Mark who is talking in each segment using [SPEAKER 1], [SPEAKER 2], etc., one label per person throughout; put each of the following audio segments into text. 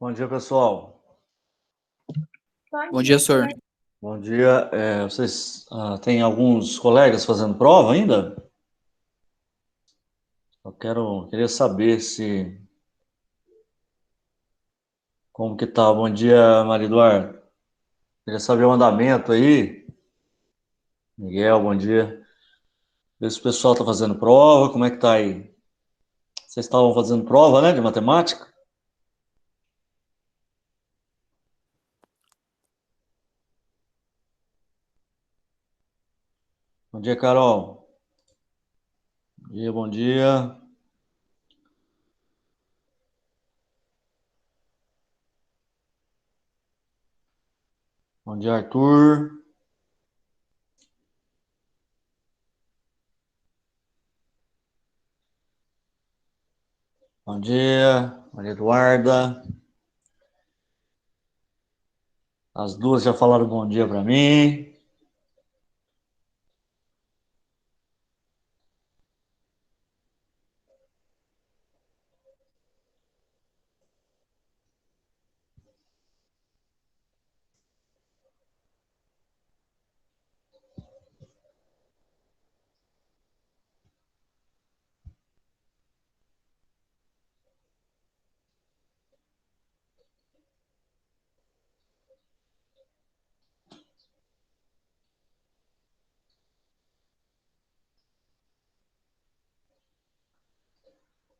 [SPEAKER 1] Bom dia, pessoal.
[SPEAKER 2] Bom dia, senhor.
[SPEAKER 1] Bom dia. Vocês têm alguns colegas fazendo prova ainda? Queria saber como que tá. Bom dia, Maria Eduarda. Queria saber o andamento aí. Miguel, bom dia. Ver se o pessoal está fazendo prova, como é que tá aí? Vocês estavam fazendo prova, né, de matemática? Bom dia, Carol. Bom dia, bom dia. Bom dia, Arthur. Bom dia, Maria Eduarda. As duas já falaram bom dia para mim.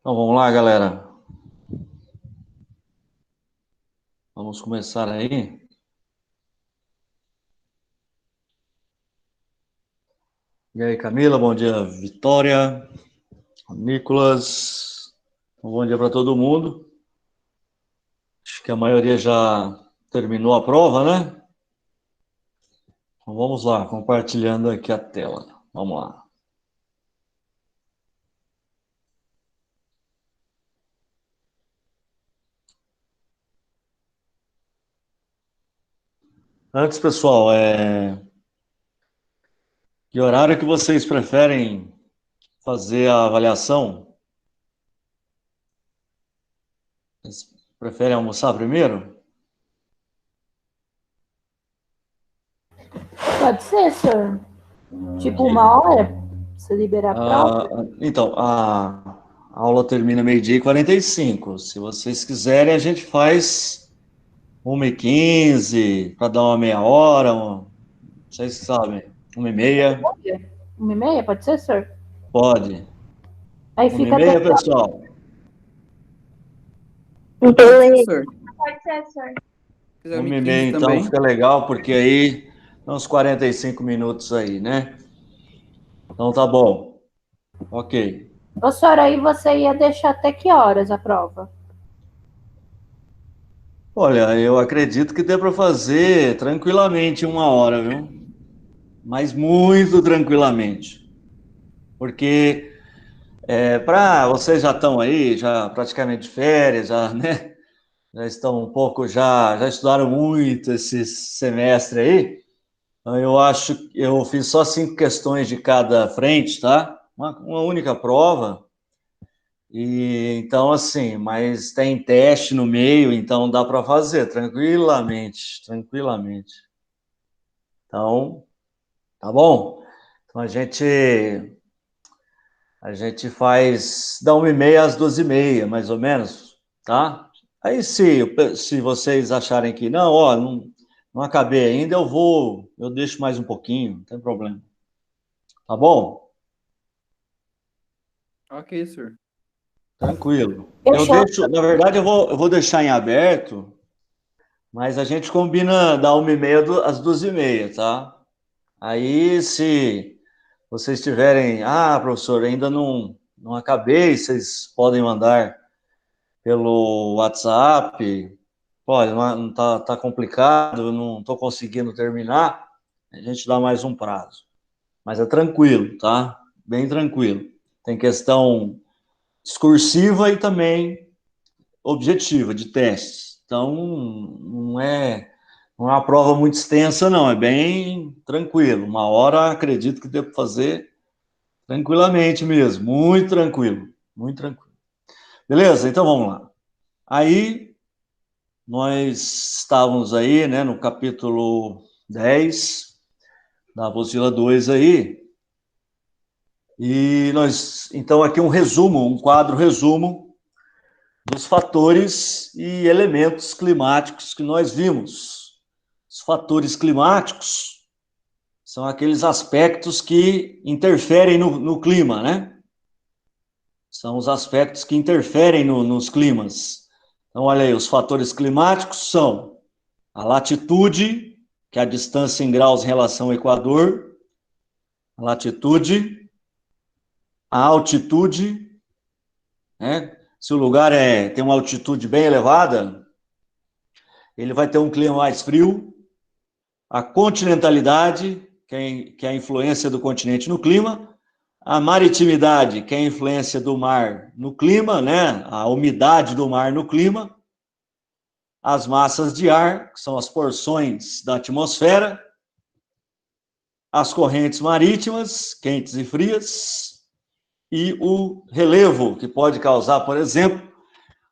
[SPEAKER 1] Então vamos lá, galera. Vamos começar aí. E aí, Camila, bom dia, Vitória, Nicolas, bom dia para todo mundo. Acho que a maioria já terminou a prova, né? Então vamos lá, compartilhando aqui a tela. Vamos lá. Antes, pessoal, que horário que vocês preferem fazer a avaliação? Vocês preferem almoçar primeiro?
[SPEAKER 3] Pode ser, senhor. Tipo, 1 hora? Você liberar a prova?
[SPEAKER 1] Então, a aula termina meio-dia e 45. Se vocês quiserem, a gente faz 1h15, para dar uma meia hora, vocês sabem, 1h30.
[SPEAKER 3] 1h30, pode ser, senhor?
[SPEAKER 1] Pode.
[SPEAKER 3] Aí fica até
[SPEAKER 1] 1h30, pessoal.
[SPEAKER 2] Pode ser, senhor.
[SPEAKER 4] Pode ser, senhor.
[SPEAKER 2] Se quiser
[SPEAKER 1] 1h30,
[SPEAKER 2] 1h15
[SPEAKER 1] então,
[SPEAKER 2] também.
[SPEAKER 1] fica legal, porque aí uns 45 minutos aí, né? Então tá bom. Ok.
[SPEAKER 3] Ô, senhor, aí você ia deixar até que horas a prova?
[SPEAKER 1] Olha, eu acredito que dê para fazer tranquilamente 1 hora, viu? Mas muito tranquilamente. Porque para vocês já estão aí, já praticamente de férias, já, né? Já estão um pouco, já estudaram muito esse semestre aí. Então, eu acho que eu fiz só 5 questões de cada frente, tá? Uma única prova. E então, assim, mas tem teste no meio, então dá para fazer tranquilamente, tranquilamente. Então, tá bom? Então a gente faz da 1h30 às 2h30, mais ou menos, tá? Aí se vocês acharem que não, ó, não acabei ainda, eu deixo mais um pouquinho, não tem problema. Tá bom?
[SPEAKER 2] Ok, senhor.
[SPEAKER 1] Tranquilo. Eu
[SPEAKER 3] Fechou.
[SPEAKER 1] deixo, na verdade, eu vou deixar em aberto, mas a gente combina da 1h30 às 2h30, tá? Aí, se vocês tiverem, professor, ainda não acabei, vocês podem mandar pelo WhatsApp. Olha, não tá complicado, eu não estou conseguindo terminar. A gente dá mais um prazo. Mas é tranquilo, tá? Bem tranquilo. Tem questão discursiva e também objetiva, de testes. Então, não é uma prova muito extensa, não. É bem tranquilo. 1 hora, acredito que dê para fazer tranquilamente mesmo. Muito tranquilo. Muito tranquilo. Beleza? Então, vamos lá. Aí, nós estávamos aí, né, no capítulo 10 da apostila 2 aí, e nós, então, aqui um resumo, um quadro resumo dos fatores e elementos climáticos que nós vimos. Os fatores climáticos são aqueles aspectos que interferem no clima, né? São os aspectos que interferem nos climas. Então, olha aí, os fatores climáticos são a latitude, que é a distância em graus em relação ao Equador, a latitude, a altitude, né? Se o lugar tem uma altitude bem elevada, ele vai ter um clima mais frio. A continentalidade, que é a influência do continente no clima. A maritimidade, que é a influência do mar no clima, né? A umidade do mar no clima. As massas de ar, que são as porções da atmosfera. As correntes marítimas, quentes e frias. E o relevo, que pode causar, por exemplo,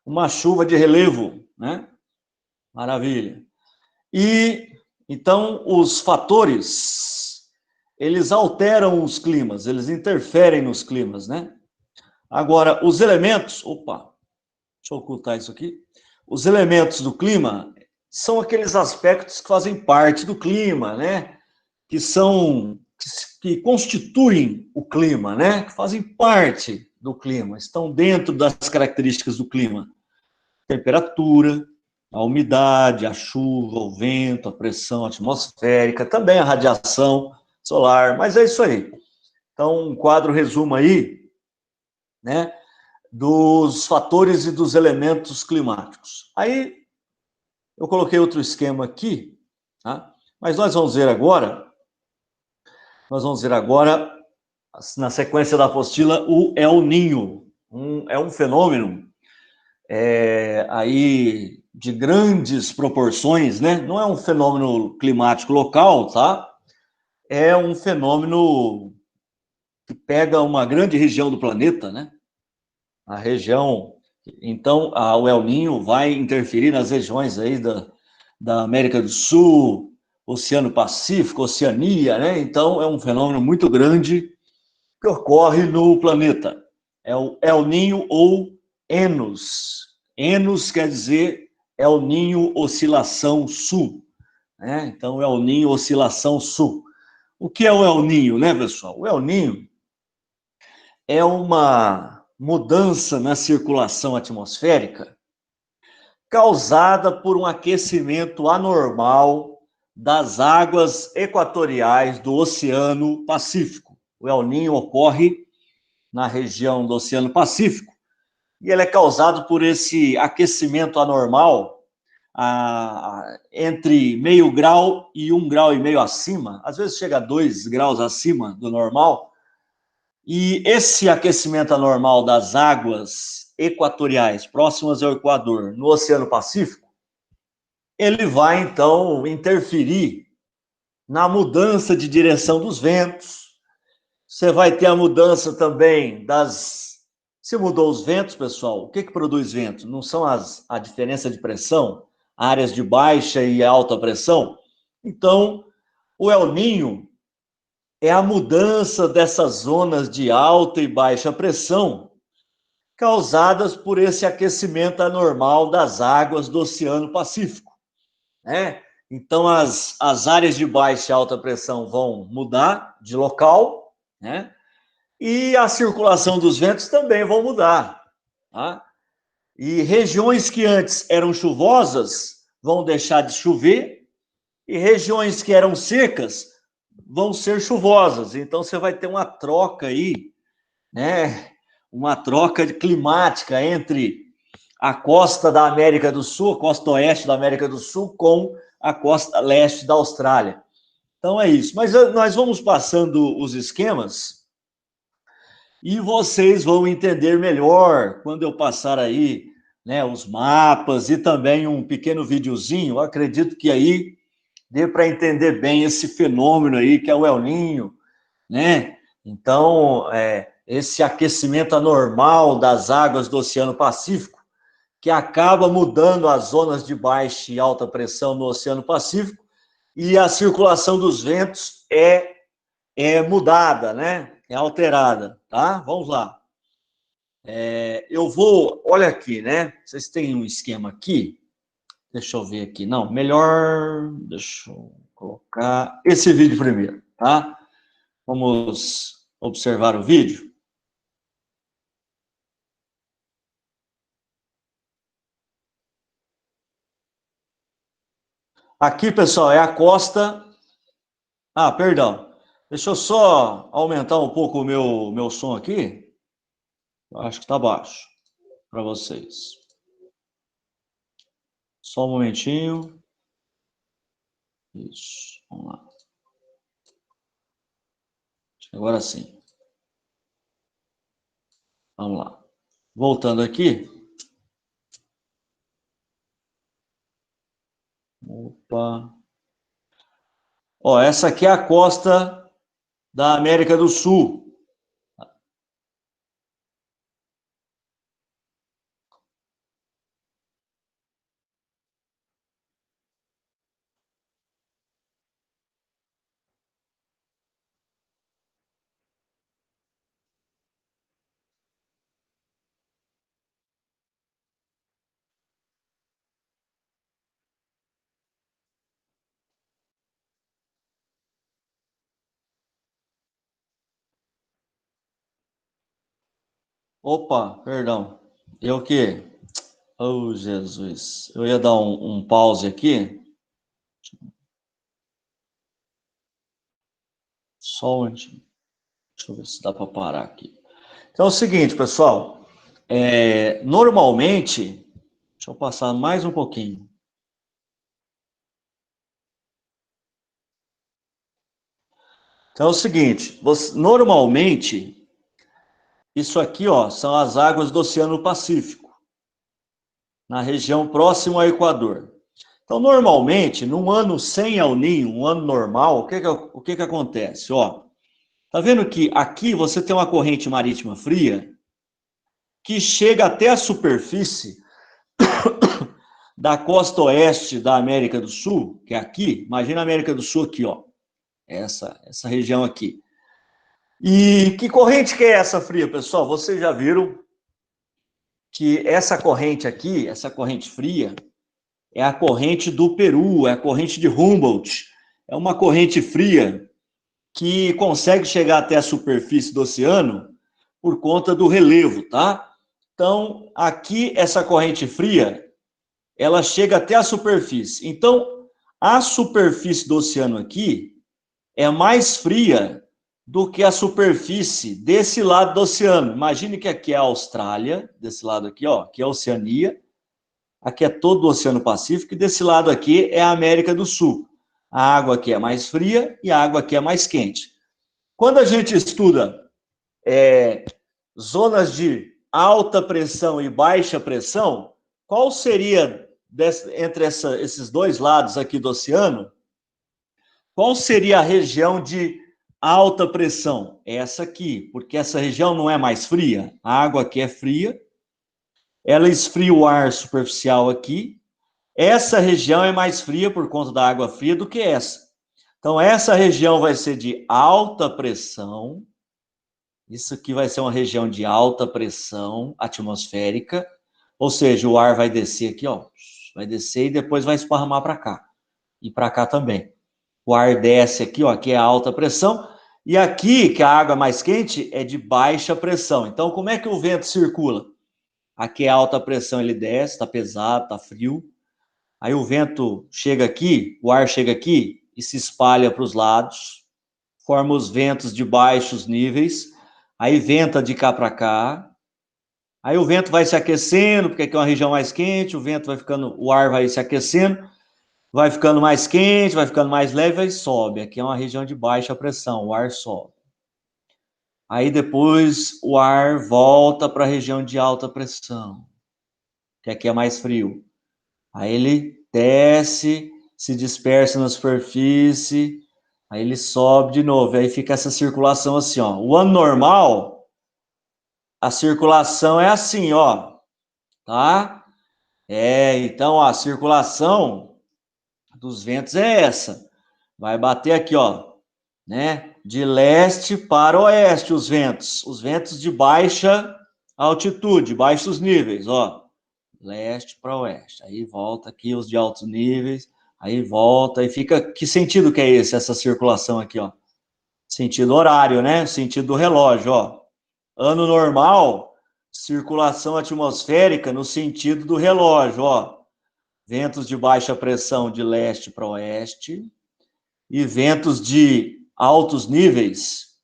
[SPEAKER 1] uma chuva de relevo, né? Maravilha. E, então, os fatores, eles alteram os climas, eles interferem nos climas, né? Agora, os elementos, deixa eu ocultar isso aqui. Os elementos do clima são aqueles aspectos que fazem parte do clima, né? Que constituem o clima, né? Que fazem parte do clima, estão dentro das características do clima. Temperatura, a umidade, a chuva, o vento, a pressão atmosférica, também a radiação solar, mas é isso aí. Então, um quadro resumo aí, né, dos fatores e dos elementos climáticos. Aí, eu coloquei outro esquema aqui, tá? Mas nós vamos ver agora, na sequência da apostila, o El Niño. É um fenômeno aí de grandes proporções, né? Não é um fenômeno climático local, tá? É um fenômeno que pega uma grande região do planeta, né? A região... Então, o El Niño vai interferir nas regiões aí da América do Sul, Oceano Pacífico, Oceania, né? Então, é um fenômeno muito grande que ocorre no planeta. É o El Niño ou Enos. Enos quer dizer El Niño Oscilação Sul, né? Então, El Niño Oscilação Sul. O que é o El Niño, né, pessoal? O El Niño é uma mudança na circulação atmosférica causada por um aquecimento anormal das águas equatoriais do Oceano Pacífico. O El Niño ocorre na região do Oceano Pacífico e ele é causado por esse aquecimento anormal entre meio grau e 1,5 grau acima, às vezes chega a 2 graus acima do normal. E esse aquecimento anormal das águas equatoriais próximas ao Equador, no Oceano Pacífico, ele vai, então, interferir na mudança de direção dos ventos. Você vai ter a mudança também Se mudou os ventos, pessoal, o que produz vento? Não são a diferença de pressão, áreas de baixa e alta pressão? Então, o El Niño é a mudança dessas zonas de alta e baixa pressão causadas por esse aquecimento anormal das águas do Oceano Pacífico, né? Então, as áreas de baixa e alta pressão vão mudar de local, né? E a circulação dos ventos também vão mudar, tá? E regiões que antes eram chuvosas vão deixar de chover, e regiões que eram secas vão ser chuvosas. Então, você vai ter uma troca aí, né? Uma troca climática entre a costa da América do Sul, a costa oeste da América do Sul, com a costa leste da Austrália. Então, é isso. Mas nós vamos passando os esquemas e vocês vão entender melhor quando eu passar aí, né, os mapas e também um pequeno videozinho. Eu acredito que aí dê para entender bem esse fenômeno aí, que é o El Niño, né? Então, esse aquecimento anormal das águas do Oceano Pacífico, que acaba mudando as zonas de baixa e alta pressão no Oceano Pacífico, e a circulação dos ventos é mudada, né? É alterada, tá? Vamos lá. Eu vou, olha aqui, né? Vocês têm um esquema aqui? Deixa eu ver aqui. Não, melhor, deixa eu colocar esse vídeo primeiro, tá? Vamos observar o vídeo. Aqui, pessoal, é a costa... Ah, perdão. Deixa eu só aumentar um pouco o meu som aqui. Eu acho que está baixo para vocês. Só um momentinho. Isso, vamos lá. Agora sim. Vamos lá. Voltando aqui. Opa. Ó, essa aqui é a costa da América do Sul. Opa, perdão. Eu que? Oh, Jesus. Eu ia dar um pause aqui. Só um momentinho. Deixa eu ver se dá para parar aqui. Então é o seguinte, pessoal. Normalmente... Deixa eu passar mais um pouquinho. Então é o seguinte, normalmente, isso aqui, ó, são as águas do Oceano Pacífico, na região próxima ao Equador. Então, normalmente, num ano sem El Niño, um ano normal, o que acontece? Ó, tá vendo que aqui você tem uma corrente marítima fria que chega até a superfície da costa oeste da América do Sul, que é aqui, imagina a América do Sul aqui, ó, essa região aqui. E que corrente que é essa fria, pessoal? Vocês já viram que essa corrente aqui, essa corrente fria, é a corrente do Peru, é a corrente de Humboldt. É uma corrente fria que consegue chegar até a superfície do oceano por conta do relevo, tá? Então, aqui, essa corrente fria, ela chega até a superfície. Então, a superfície do oceano aqui é mais fria do que a superfície desse lado do oceano. Imagine que aqui é a Austrália, desse lado aqui, ó, que é a Oceania, aqui é todo o Oceano Pacífico, e desse lado aqui é a América do Sul. A água aqui é mais fria e a água aqui é mais quente. Quando a gente estuda zonas de alta pressão e baixa pressão, qual seria, entre esses dois lados aqui do oceano, qual seria a região de alta pressão? Essa aqui, porque essa região não é mais fria. A água aqui é fria, ela esfria o ar superficial aqui. Essa região é mais fria por conta da água fria do que essa. Então, essa região vai ser de alta pressão. Isso aqui vai ser uma região de alta pressão atmosférica. Ou seja, o ar vai descer aqui, ó. Vai descer e depois vai esparramar para cá. E para cá também. O ar desce aqui, ó, que é alta pressão, e aqui, que a água é mais quente, é de baixa pressão. Então, como é que o vento circula? Aqui é alta pressão, ele desce, está pesado, está frio. Aí o vento chega aqui, o ar chega aqui e se espalha para os lados, forma os ventos de baixos níveis, aí venta de cá para cá. Aí o vento vai se aquecendo, porque aqui é uma região mais quente, o vento vai ficando, o ar vai se aquecendo, vai ficando mais quente, vai ficando mais leve, aí sobe. Aqui é uma região de baixa pressão, o ar sobe. Aí depois o ar volta para a região de alta pressão, que aqui é mais frio. Aí ele desce, se dispersa na superfície, aí ele sobe de novo. Aí fica essa circulação assim, ó. O ano normal, a circulação é assim, ó, tá? Então a circulação dos ventos é essa. Vai bater aqui, ó, né? De leste para oeste os ventos de baixa altitude, baixos níveis, ó. Leste para oeste. Aí volta aqui os de altos níveis, aí volta e fica. Que sentido que é esse, essa circulação aqui, ó? Sentido horário, né? Sentido do relógio, ó. Ano normal, circulação atmosférica no sentido do relógio, ó. Ventos de baixa pressão de leste para oeste e ventos de altos níveis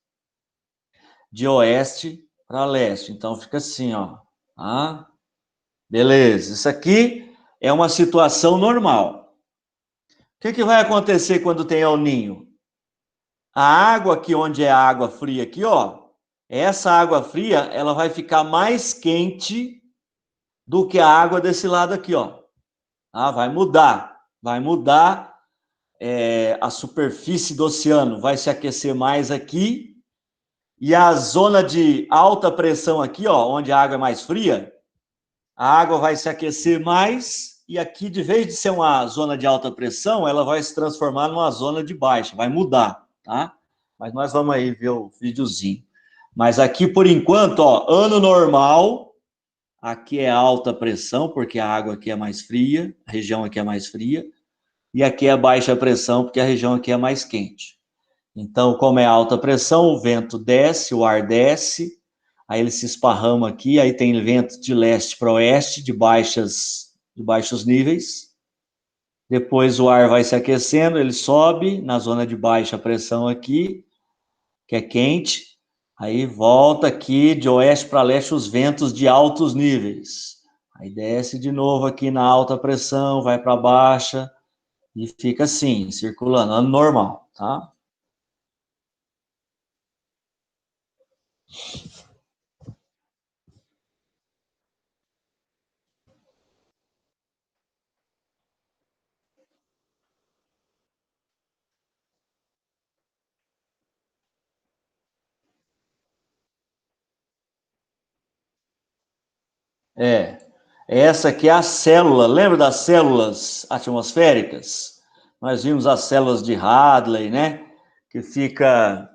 [SPEAKER 1] de oeste para leste. Então fica assim, ó. Tá? Beleza. Isso aqui é uma situação normal. O que vai acontecer quando tem El Ninho? A água aqui, onde é a água fria aqui, ó, essa água fria, ela vai ficar mais quente do que a água desse lado aqui, ó. Ah, vai mudar a superfície do oceano, vai se aquecer mais aqui, e a zona de alta pressão aqui, ó, onde a água é mais fria, a água vai se aquecer mais, e aqui, de vez de ser uma zona de alta pressão, ela vai se transformar numa zona de baixa, vai mudar, tá? Mas nós vamos aí ver o videozinho. Mas aqui, por enquanto, ó, ano normal, aqui é alta pressão, porque a água aqui é mais fria, a região aqui é mais fria, e aqui é baixa pressão, porque a região aqui é mais quente. Então, como é alta pressão, o vento desce, o ar desce, aí ele se esparrama aqui, aí tem vento de leste para oeste, de baixos níveis. Depois o ar vai se aquecendo, ele sobe na zona de baixa pressão aqui, que é quente. Aí volta aqui de oeste para leste os ventos de altos níveis. Aí desce de novo aqui na alta pressão, vai para baixa e fica assim, circulando, ano normal, tá? É. Essa aqui é a célula. Lembra das células atmosféricas? Nós vimos as células de Hadley, né? Que fica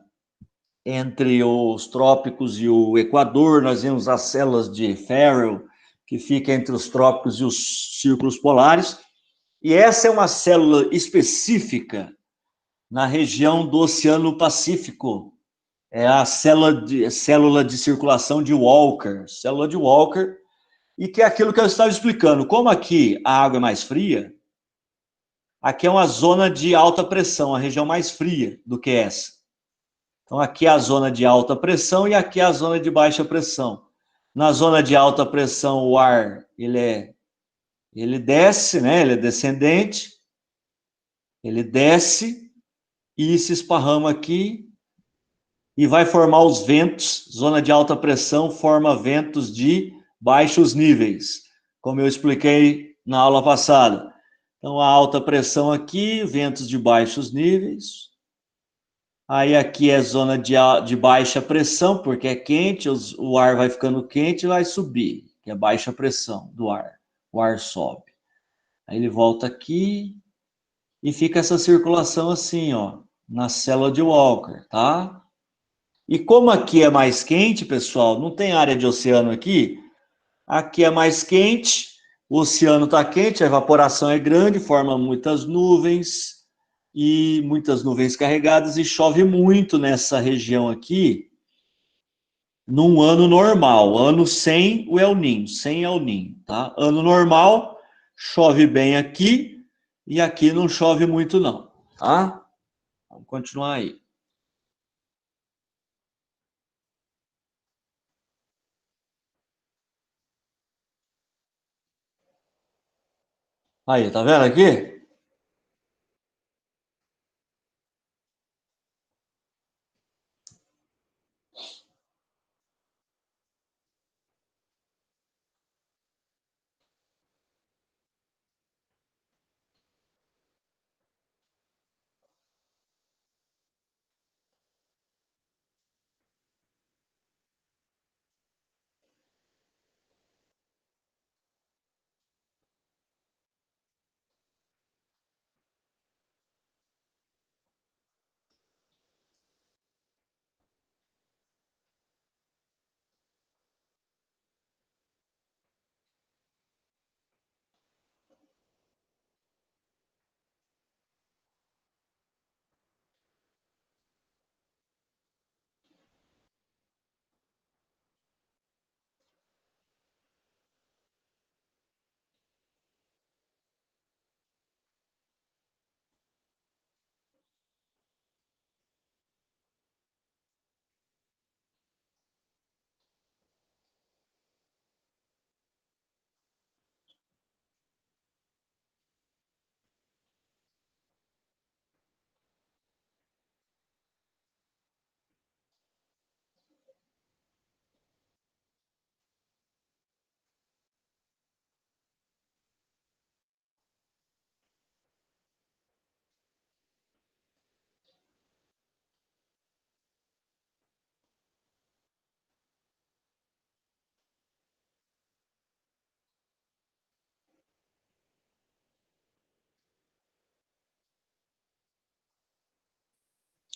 [SPEAKER 1] entre os trópicos e o Equador. Nós vimos as células de Farrell, que fica entre os trópicos e os círculos polares. E essa é uma célula específica na região do Oceano Pacífico. É a célula de circulação de Walker. Célula de Walker, e que é aquilo que eu estava explicando. Como aqui a água é mais fria, aqui é uma zona de alta pressão, a região mais fria do que essa. Então aqui é a zona de alta pressão e aqui é a zona de baixa pressão. Na zona de alta pressão o ar ele desce, né? Ele é descendente, ele desce e se esparrama aqui e vai formar os ventos. Zona de alta pressão forma ventos de baixos níveis, como eu expliquei na aula passada. Então, a alta pressão aqui, ventos de baixos níveis. Aí aqui é zona de baixa pressão, porque é quente, o ar vai ficando quente e vai subir, que é baixa pressão do ar. O ar sobe. Aí ele volta aqui e fica essa circulação assim, ó, na célula de Walker, tá? E como aqui é mais quente, pessoal, não tem área de oceano aqui, aqui é mais quente, o oceano está quente, a evaporação é grande, forma muitas nuvens carregadas e chove muito nessa região aqui, num ano normal, ano sem o El Niño, sem El Niño, tá? Ano normal, chove bem aqui e aqui não chove muito não, tá? Vamos continuar aí. Aí, tá vendo aqui?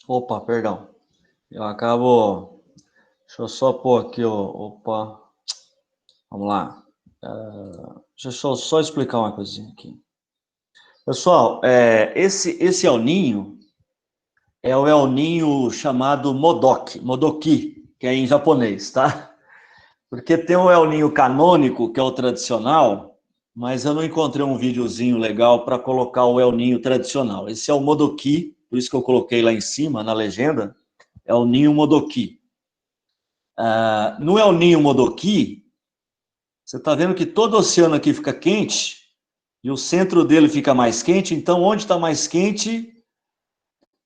[SPEAKER 1] Opa, perdão. Eu acabo... Deixa eu só pôr aqui, opa. Vamos lá. Deixa eu só explicar uma coisinha aqui. Pessoal, esse El Ninho é o El Ninho chamado Modoki, que é em japonês, tá? Porque tem o El Ninho canônico, que é o tradicional, mas eu não encontrei um videozinho legal para colocar o El Ninho tradicional. Esse é o Modoki, por isso que eu coloquei lá em cima, na legenda, é o Ninho Modoki. No El Ninho Modoki, você está vendo que todo o oceano aqui fica quente, e o centro dele fica mais quente, então onde está mais quente,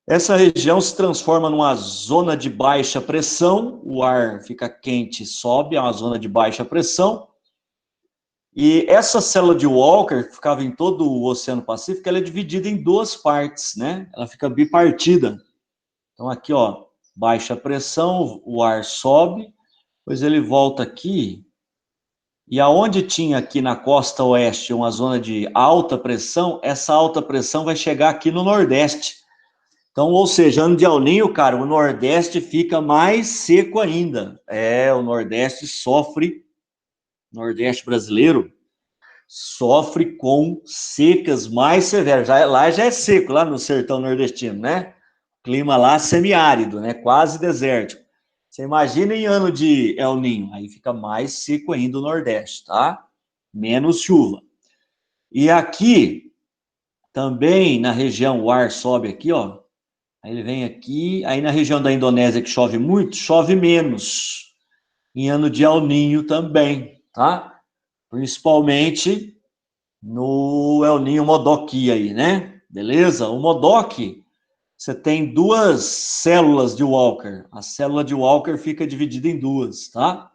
[SPEAKER 1] essa região se transforma numa zona de baixa pressão, o ar fica quente, sobe, é uma zona de baixa pressão, e essa célula de Walker, que ficava em todo o Oceano Pacífico, ela é dividida em duas partes, né? Ela fica bipartida. Então aqui, ó, baixa pressão, o ar sobe, depois ele volta aqui, e aonde tinha aqui na costa oeste uma zona de alta pressão, essa alta pressão vai chegar aqui no Nordeste. Então, ou seja, ano de El Ninho, cara, o Nordeste fica mais seco ainda. O Nordeste sofre, Nordeste brasileiro, sofre com secas mais severas. Lá já é seco, lá no sertão nordestino, né? Clima lá semiárido, né? Quase desértico. Você imagina em ano de El Ninho, aí fica mais seco ainda o Nordeste, tá? Menos chuva. E aqui, também na região, o ar sobe aqui, ó. Aí ele vem aqui, aí na região da Indonésia que chove muito, chove menos. Em ano de El Ninho também, tá? Principalmente no El Ninho Modoki aí, né? Beleza? O Modoki, você tem duas células de Walker. A célula de Walker fica dividida em duas, tá?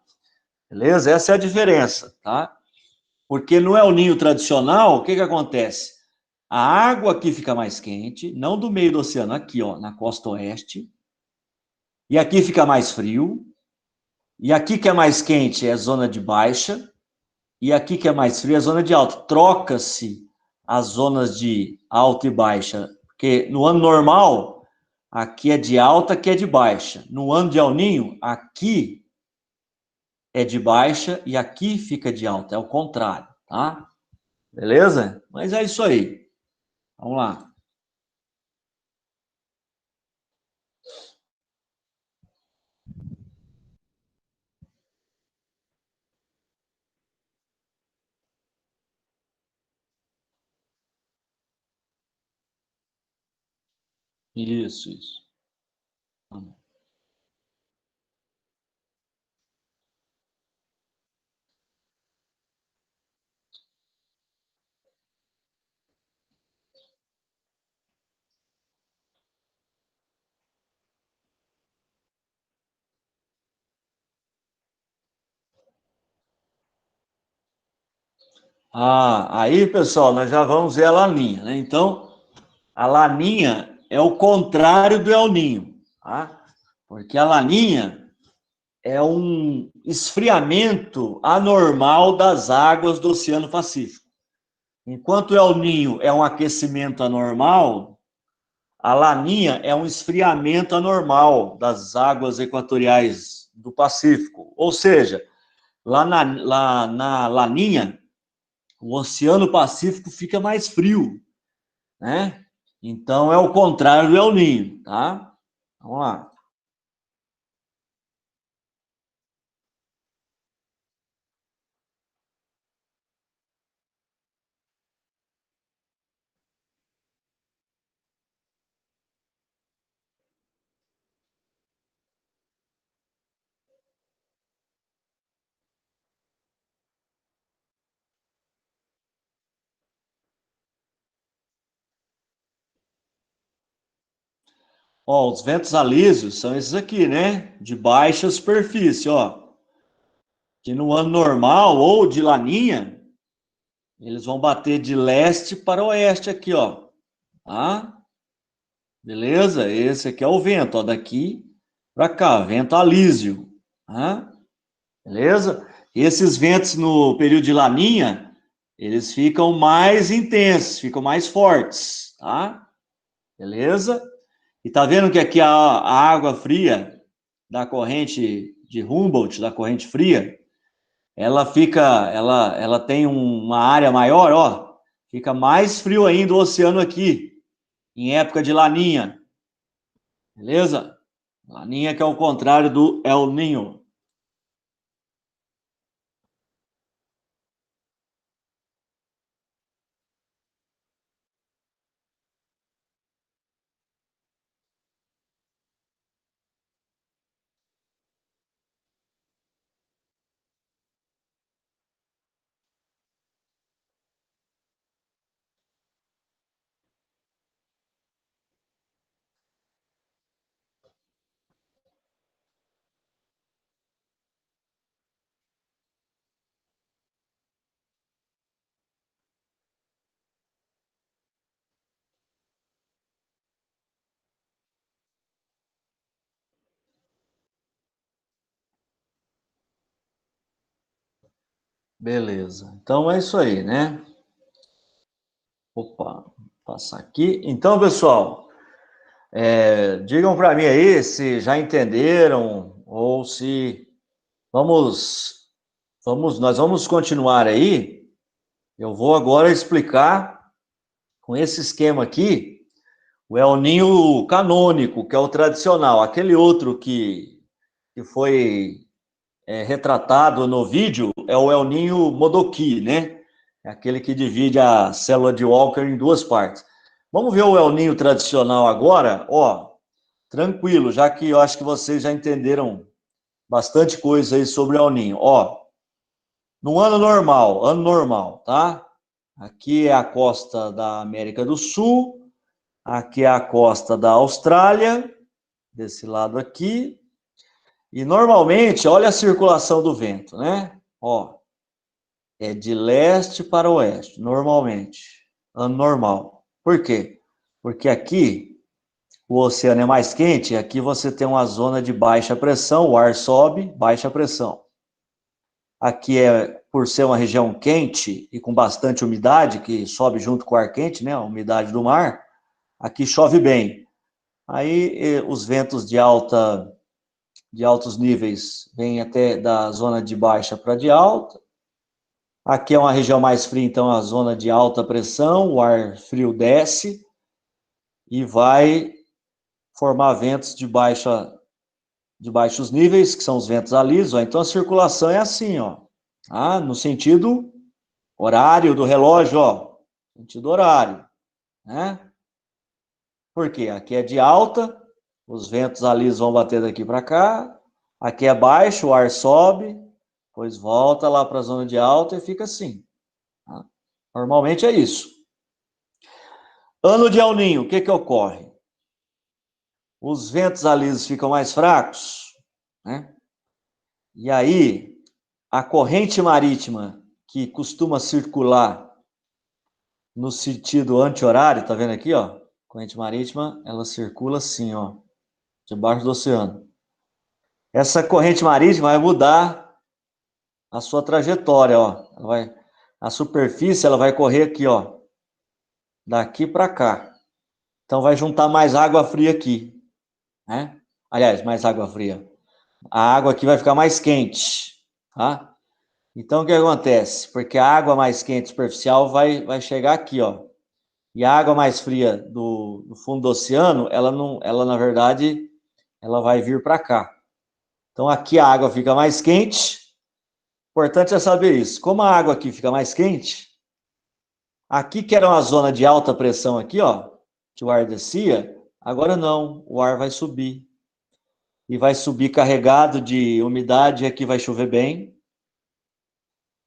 [SPEAKER 1] Beleza? Essa é a diferença, tá? Porque no El Ninho tradicional, o que acontece? A água aqui fica mais quente, não do meio do oceano, aqui, ó, na costa oeste. E aqui fica mais frio. E aqui que é mais quente é zona de baixa. E aqui que é mais frio é zona de alta. Troca-se as zonas de alta e baixa. Porque no ano normal, aqui é de alta, aqui é de baixa. No ano de El Ninho, aqui é de baixa e aqui fica de alta. É o contrário, tá? Beleza? Mas é isso aí. Vamos lá. Isso. Aí, pessoal, nós já vamos ver a laninha, né? Então, a laninha é o contrário do El Ninho, tá? Porque a laninha é um esfriamento anormal das águas do Oceano Pacífico. Enquanto o El Ninho é um aquecimento anormal, a laninha é um esfriamento anormal das águas equatoriais do Pacífico. Ou seja, lá na laninha, o Oceano Pacífico fica mais frio, né? Então é o contrário do El Ninho, tá? Vamos lá. Ó, os ventos alísios são esses aqui, né? De baixa superfície, ó. Que no ano normal ou de laninha, eles vão bater de leste para oeste aqui, ó. Tá? Beleza? Esse aqui é o vento, ó, daqui para cá, vento alísio. Tá? Beleza? Esses ventos no período de laninha, eles ficam mais intensos, ficam mais fortes, tá? Beleza? E tá vendo que aqui a água fria da corrente de Humboldt, da corrente fria, ela tem uma área maior, ó, fica mais frio ainda o oceano aqui, em época de Laninha, beleza? Laninha que é o contrário do El Niño. Beleza. Então é isso aí, né? Opa, vou passar aqui. Então, pessoal, digam para mim aí se já entenderam ou se nós vamos continuar aí. Eu vou agora explicar com esse esquema aqui o El Niño canônico, que é o tradicional, aquele outro que foi retratado no vídeo é o El Niño Modoki, né? É aquele que divide a célula de Walker em duas partes. Vamos ver o El Niño tradicional agora, ó, tranquilo, já que eu acho que vocês já entenderam bastante coisa aí sobre o El Niño. Ó, no ano normal, tá? Aqui é a costa da América do Sul, aqui é a costa da Austrália, desse lado aqui. E normalmente, olha a circulação do vento, né? Ó, é de leste para oeste, normalmente, ano normal. Por quê? Porque aqui o oceano é mais quente, aqui você tem uma zona de baixa pressão, o ar sobe, baixa pressão. Aqui por ser uma região quente e com bastante umidade, que sobe junto com o ar quente, né, a umidade do mar, aqui chove bem. Aí os ventos de altos níveis vêm até da zona de baixa para de alta. Aqui é uma região mais fria, então a zona de alta pressão, o ar frio desce e vai formar ventos de baixos níveis, que são os ventos alísios. Então a circulação é assim, ó, no sentido horário do relógio, ó, sentido horário, né? Por quê? Aqui é de alta, os ventos alísios vão bater daqui para cá, aqui é baixo, o ar sobe, depois volta lá para a zona de alta e fica assim. Tá? Normalmente é isso. Ano de El Niño, o que ocorre? Os ventos alísios ficam mais fracos, né? E aí, a corrente marítima que costuma circular no sentido anti-horário, tá vendo aqui, ó? Corrente marítima, ela circula assim, ó, debaixo do oceano. Essa corrente marítima vai mudar a sua trajetória, ó. A superfície, ela vai correr aqui, ó, daqui para cá. Então vai juntar mais água fria aqui, né? Aliás, mais água fria. A água aqui vai ficar mais quente, tá? Então o que acontece? Porque a água mais quente superficial vai chegar aqui, ó. E a água mais fria do fundo do oceano, ela na verdade, ela vai vir para cá. Então aqui a água fica mais quente. Importante é saber isso. Como a água aqui fica mais quente, aqui que era uma zona de alta pressão aqui, ó, que o ar descia, agora não, o ar vai subir. E vai subir carregado de umidade, aqui vai chover bem.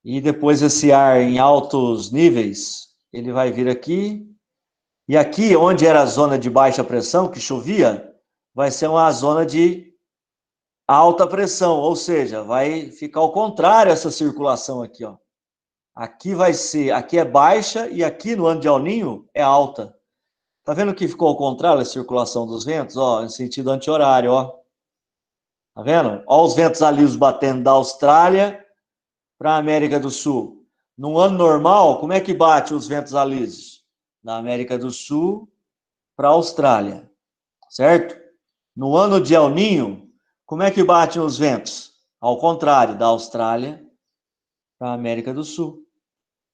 [SPEAKER 1] E depois esse ar em altos níveis, ele vai vir aqui. E aqui, onde era a zona de baixa pressão, que chovia, vai ser uma zona de alta pressão, ou seja, vai ficar ao contrário essa circulação aqui, ó. Aqui é baixa e aqui no ano de El Niño é alta. Tá vendo que ficou ao contrário a circulação dos ventos, ó, em sentido anti-horário, ó. Tá vendo? Ó os ventos alísios batendo da Austrália para a América do Sul. Num ano normal, como é que bate os ventos alísios? Da América do Sul para a Austrália, certo? No ano de El Ninho, como é que batem os ventos? Ao contrário, da Austrália para a América do Sul.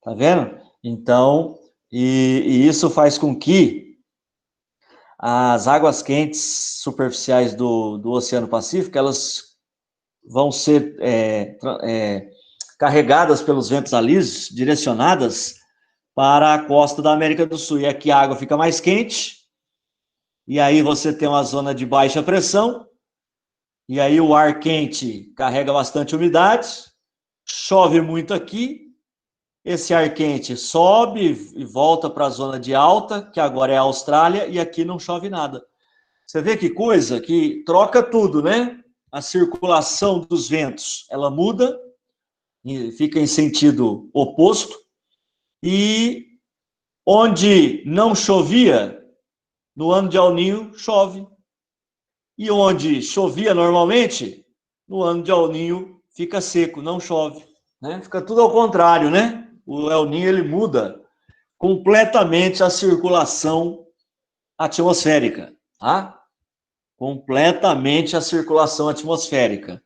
[SPEAKER 1] Tá vendo? Então, e isso faz com que as águas quentes superficiais do Oceano Pacífico, elas vão ser carregadas pelos ventos alísios, direcionadas para a costa da América do Sul. E aqui a água fica mais quente, e aí você tem uma zona de baixa pressão, e aí o ar quente carrega bastante umidade, chove muito aqui, esse ar quente sobe e volta para a zona de alta, que agora é a Austrália, e aqui não chove nada. Você vê que coisa que troca tudo, né? A circulação dos ventos, ela muda, fica em sentido oposto, e onde não chovia, no ano de El Ninho, chove. E onde chovia normalmente, no ano de El Ninho, fica seco, não chove. Né? Fica tudo ao contrário, né? O El Ninho, ele muda completamente a circulação atmosférica, tá? Completamente a circulação atmosférica.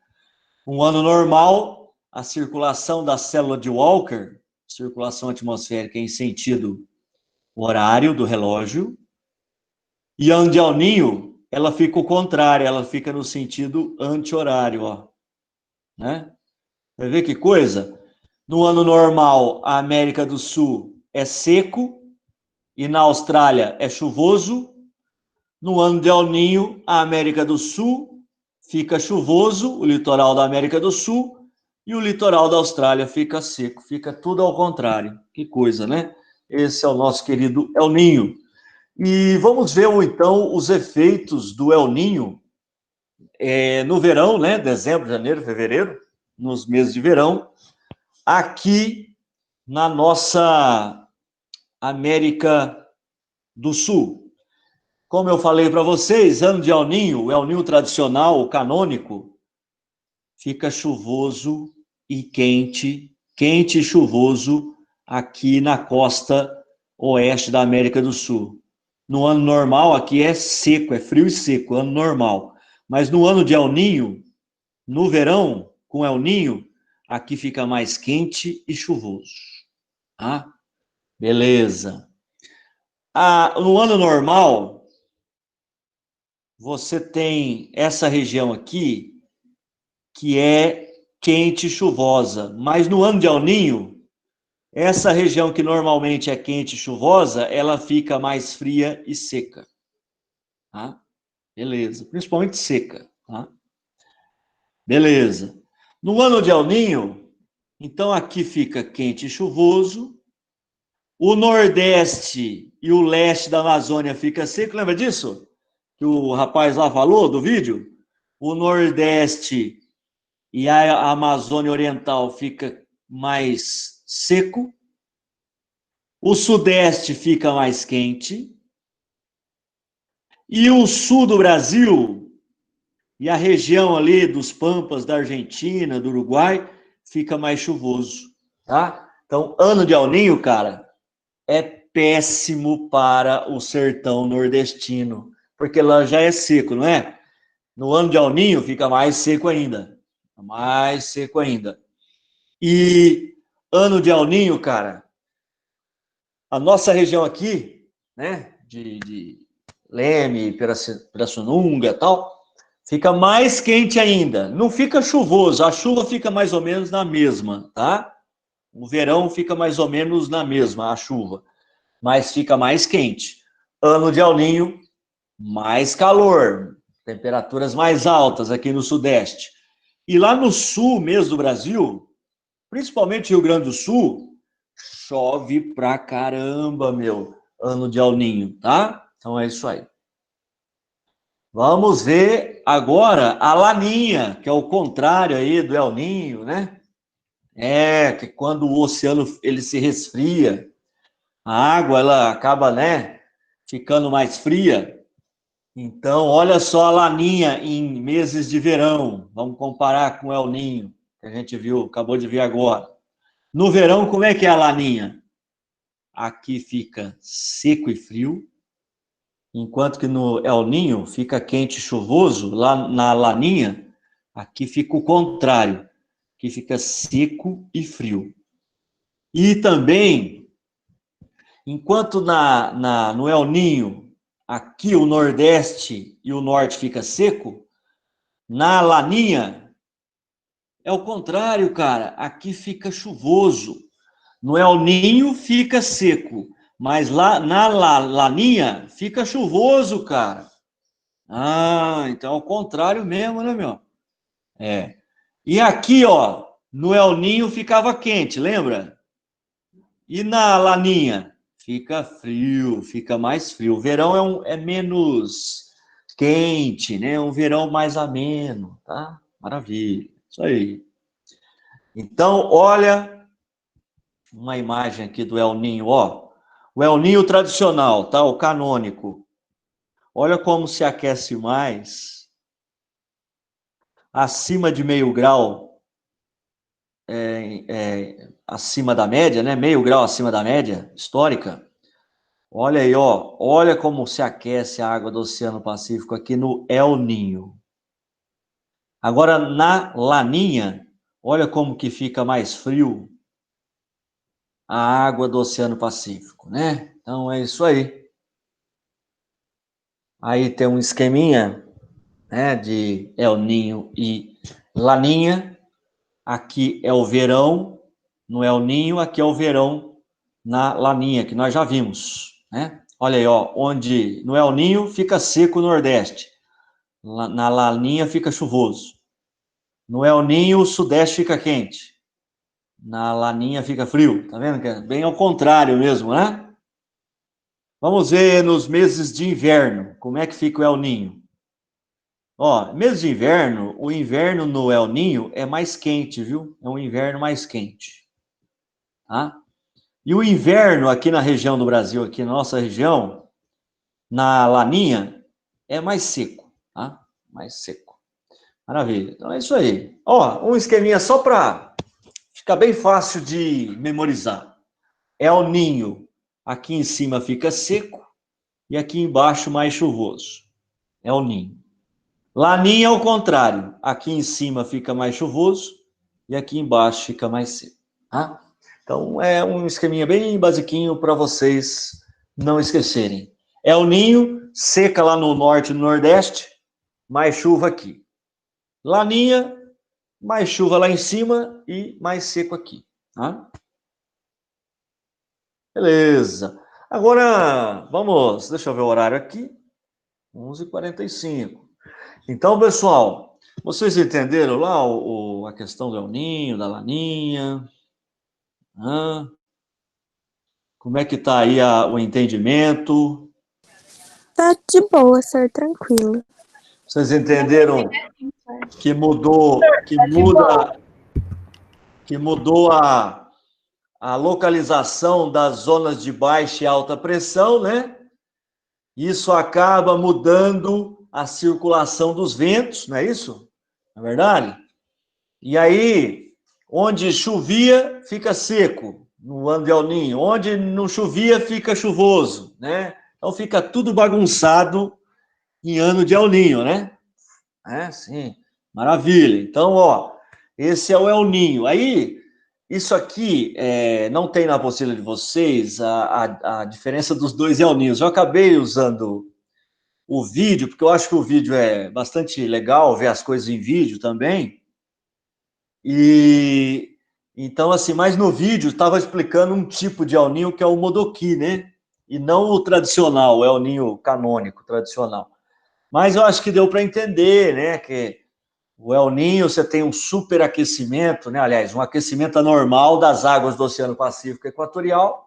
[SPEAKER 1] Um ano normal, a circulação da célula de Walker, circulação atmosférica em sentido horário do relógio, e ano de El Ninho, ela fica o contrário, ela fica no sentido anti-horário, ó. Né? Vai ver que coisa? No ano normal, a América do Sul é seco e na Austrália é chuvoso. No ano de El Ninho, a América do Sul fica chuvoso, o litoral da América do Sul, e o litoral da Austrália fica seco, fica tudo ao contrário. Que coisa, né? Esse é o nosso querido El Ninho. E vamos ver, então, os efeitos do El Ninho no verão, né? Dezembro, janeiro, fevereiro, nos meses de verão, aqui na nossa América do Sul. Como eu falei para vocês, ano de El Ninho, o El Ninho tradicional, o canônico, fica chuvoso e quente, quente e chuvoso aqui na costa oeste da América do Sul. No ano normal, aqui é seco, é frio e seco, ano normal. Mas no ano de El Ninho, no verão, com El Ninho, aqui fica mais quente e chuvoso. Tá? Beleza. No ano normal, você tem essa região aqui, que é quente e chuvosa. Mas no ano de El Ninho, essa região que normalmente é quente e chuvosa, ela fica mais fria e seca. Tá? Beleza. Principalmente seca. Tá? Beleza. No ano de El Ninho, então aqui fica quente e chuvoso. O Nordeste e o leste da Amazônia fica seco. Lembra disso? Que o rapaz lá falou do vídeo? O Nordeste e a Amazônia Oriental fica mais seco. O Sudeste fica mais quente. E o sul do Brasil e a região ali dos Pampas da Argentina, do Uruguai, fica mais chuvoso, tá? Então, ano de El Ninho, cara, é péssimo para o sertão nordestino, porque lá já é seco, não é? No ano de El Ninho fica mais seco ainda, mais seco ainda. E ano de El Ninho, cara, a nossa região aqui, né, de Leme, Pirassununga e tal, fica mais quente ainda. Não fica chuvoso, a chuva fica mais ou menos na mesma, tá? O verão fica mais ou menos na mesma, a chuva, mas fica mais quente. Ano de El Ninho, mais calor, temperaturas mais altas aqui no Sudeste. E lá no sul mesmo do Brasil, principalmente Rio Grande do Sul, chove pra caramba, meu, ano de El Ninho, tá? Então é isso aí. Vamos ver agora a Laninha, que é o contrário aí do El Ninho, né? Que quando o oceano ele se resfria, a água ela acaba, né, ficando mais fria. Então, olha só a Laninha em meses de verão. Vamos comparar com o El Ninho, que a gente viu, acabou de ver agora. No verão, como é que é a Laninha? Aqui fica seco e frio. enquanto que no El Ninho fica quente e chuvoso, lá na Laninha, aqui fica o contrário, que fica seco e frio. E também, enquanto no El Ninho, aqui o Nordeste e o Norte fica seco, na Laninha é o contrário, cara. Aqui fica chuvoso. No El Ninho fica seco, mas lá na Laninha fica chuvoso, cara. Ah, então é o contrário mesmo, né, meu? É. E aqui, ó, no El Ninho ficava quente, lembra? E na Laninha fica frio, fica mais frio. O verão é menos quente, né? Um verão mais ameno, tá? Maravilha. Isso aí. Então, olha uma imagem aqui do El Ninho, ó. O El Ninho tradicional, tá? O canônico. Olha como se aquece mais acima de meio grau, acima da média, né? Meio grau acima da média histórica. Olha aí, ó. Olha como se aquece a água do Oceano Pacífico aqui no El Ninho. Agora, na Laninha, olha como que fica mais frio a água do Oceano Pacífico, né? Então, é isso aí. Aí tem um esqueminha, né, de El Ninho e Laninha. Aqui é o verão no El Ninho, aqui é o verão na Laninha, que nós já vimos, né? Olha aí, ó, onde no El Ninho fica seco o Nordeste, na Laninha fica chuvoso. No El Ninho o Sudeste fica quente, na Laninha fica frio, tá vendo? Que é bem ao contrário mesmo, né? Vamos ver nos meses de inverno, como é que fica o El Ninho. Ó, mês de inverno, o inverno no El Ninho é mais quente, viu? É um inverno mais quente, tá? E o inverno aqui na região do Brasil, aqui na nossa região, na Laninha, é mais seco, tá? Mais seco. Maravilha. Então é isso aí. Ó, um esqueminha só para ficar bem fácil de memorizar. El Ninho, aqui em cima fica seco e aqui embaixo mais chuvoso. El Ninho. Laninha ao contrário, aqui em cima fica mais chuvoso e aqui embaixo fica mais seco, tá? Então é um esqueminha bem basiquinho para vocês não esquecerem. El Ninho, seca lá no norte e no nordeste, mais chuva aqui. Laninha, mais chuva lá em cima e mais seco aqui, tá? Beleza. Agora, vamos, deixa eu ver o horário aqui, 11h45. Então, pessoal, vocês entenderam lá a questão do El Ninho, da Laninha? Como é que está aí o entendimento?
[SPEAKER 4] Tá de boa, senhor, tranquilo.
[SPEAKER 1] Vocês entenderam que mudou a localização das zonas de baixa e alta pressão, né? Isso acaba mudando a circulação dos ventos, não é isso? Não é verdade? E aí, onde chovia, fica seco, no ano de El Ninho. Onde não chovia, fica chuvoso, né? Então fica tudo bagunçado em ano de El Ninho, né? É, sim. Maravilha. Então, ó, esse é o El Ninho. Aí, isso aqui não tem na apostila de vocês a diferença dos dois El Ninhos. Eu acabei usando o vídeo, porque eu acho que o vídeo é bastante legal, ver as coisas em vídeo também. E então, assim, mas no vídeo estava explicando um tipo de El Ninho que é o Modoki, né? E não o tradicional, o El Ninho canônico, tradicional. Mas eu acho que deu para entender, né? Que o El Ninho você tem um superaquecimento, né? Aliás, um aquecimento anormal das águas do Oceano Pacífico Equatorial.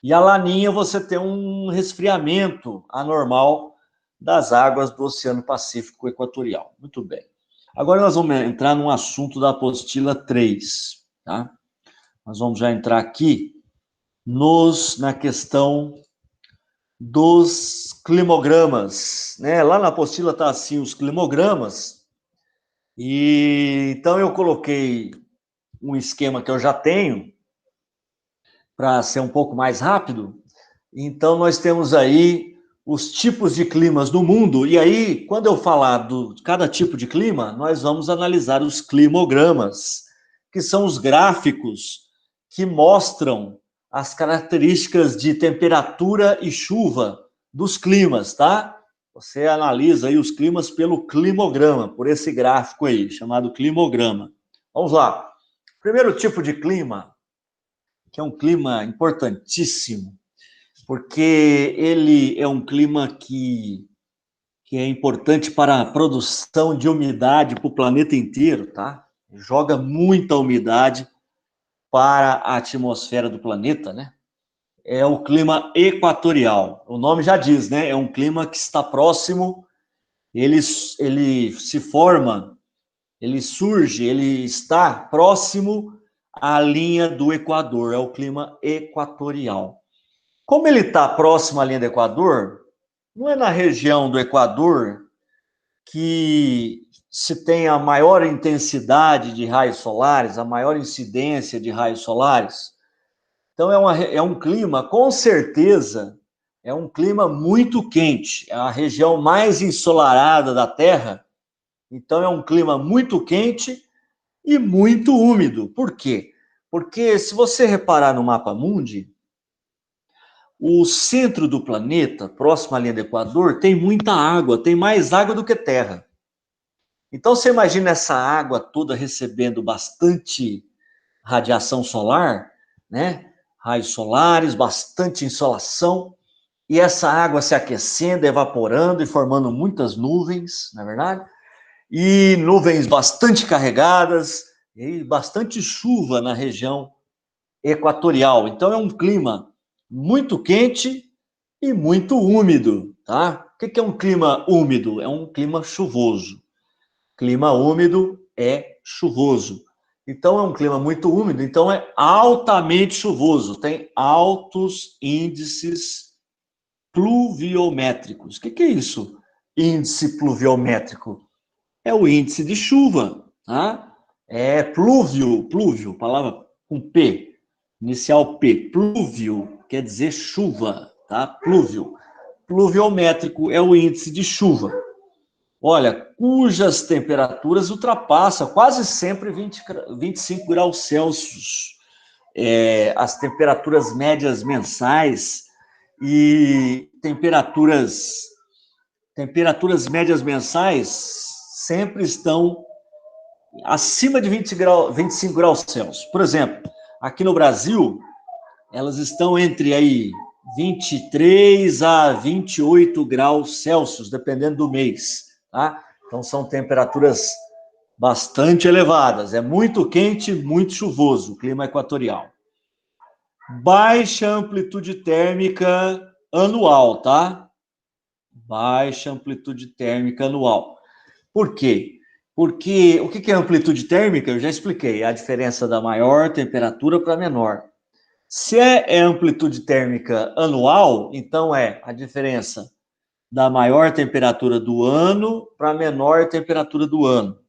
[SPEAKER 1] E a Laninha você tem um resfriamento anormal das águas do Oceano Pacífico Equatorial. Muito bem. Agora nós vamos entrar num assunto da apostila 3, tá? Nós vamos já entrar aqui na questão dos climogramas, né? Lá na apostila tá assim os climogramas. E então eu coloquei um esquema que eu já tenho para ser um pouco mais rápido. Então nós temos aí os tipos de climas do mundo, e aí, quando eu falar de cada tipo de clima, nós vamos analisar os climogramas, que são os gráficos que mostram as características de temperatura e chuva dos climas, tá? Você analisa aí os climas pelo climograma, por esse gráfico aí, chamado climograma. Vamos lá. Primeiro tipo de clima, que é um clima importantíssimo, porque ele é um clima que é importante para a produção de umidade para o planeta inteiro, tá? Joga muita umidade para a atmosfera do planeta, né? É o clima equatorial. O nome já diz, né? É um clima que está próximo, ele se forma, ele surge, ele está próximo à linha do Equador, é o clima equatorial. Como ele está próximo à linha do Equador, não é na região do Equador que se tem a maior intensidade de raios solares, a maior incidência de raios solares. Então, é um clima, com certeza, é um clima muito quente. É a região mais ensolarada da Terra. Então, é um clima muito quente e muito úmido. Por quê? Porque, se você reparar no mapa mundi, o centro do planeta, próximo à linha do Equador, tem muita água, tem mais água do que terra. Então, você imagina essa água toda recebendo bastante radiação solar, né? Raios solares, bastante insolação, e essa água se aquecendo, evaporando e formando muitas nuvens, não é verdade? E nuvens bastante carregadas, e bastante chuva na região equatorial. Então, é um clima muito quente e muito úmido, tá? O que é um clima úmido? É um clima chuvoso. Clima úmido é chuvoso. Então, é um clima muito úmido, então é altamente chuvoso, tem altos índices pluviométricos. O que é isso? Índice pluviométrico. É o índice de chuva, tá? É plúvio, palavra com P, inicial P, plúvio, quer dizer chuva, tá? Plúvio. Pluviométrico é o índice de chuva. Olha, cujas temperaturas ultrapassam quase sempre 25 graus Celsius. As temperaturas médias mensais e temperaturas médias mensais sempre estão acima de 25 graus Celsius. Por exemplo, aqui no Brasil, elas estão entre aí 23 a 28 graus Celsius, dependendo do mês, tá? Então, são temperaturas bastante elevadas. É muito quente, muito chuvoso, o clima equatorial. Baixa amplitude térmica anual, tá? Baixa amplitude térmica anual. Por quê? Porque o que é amplitude térmica? Eu já expliquei, é a diferença da maior temperatura para a menor. Se é amplitude térmica anual, então é a diferença da maior temperatura do ano para a menor temperatura do ano,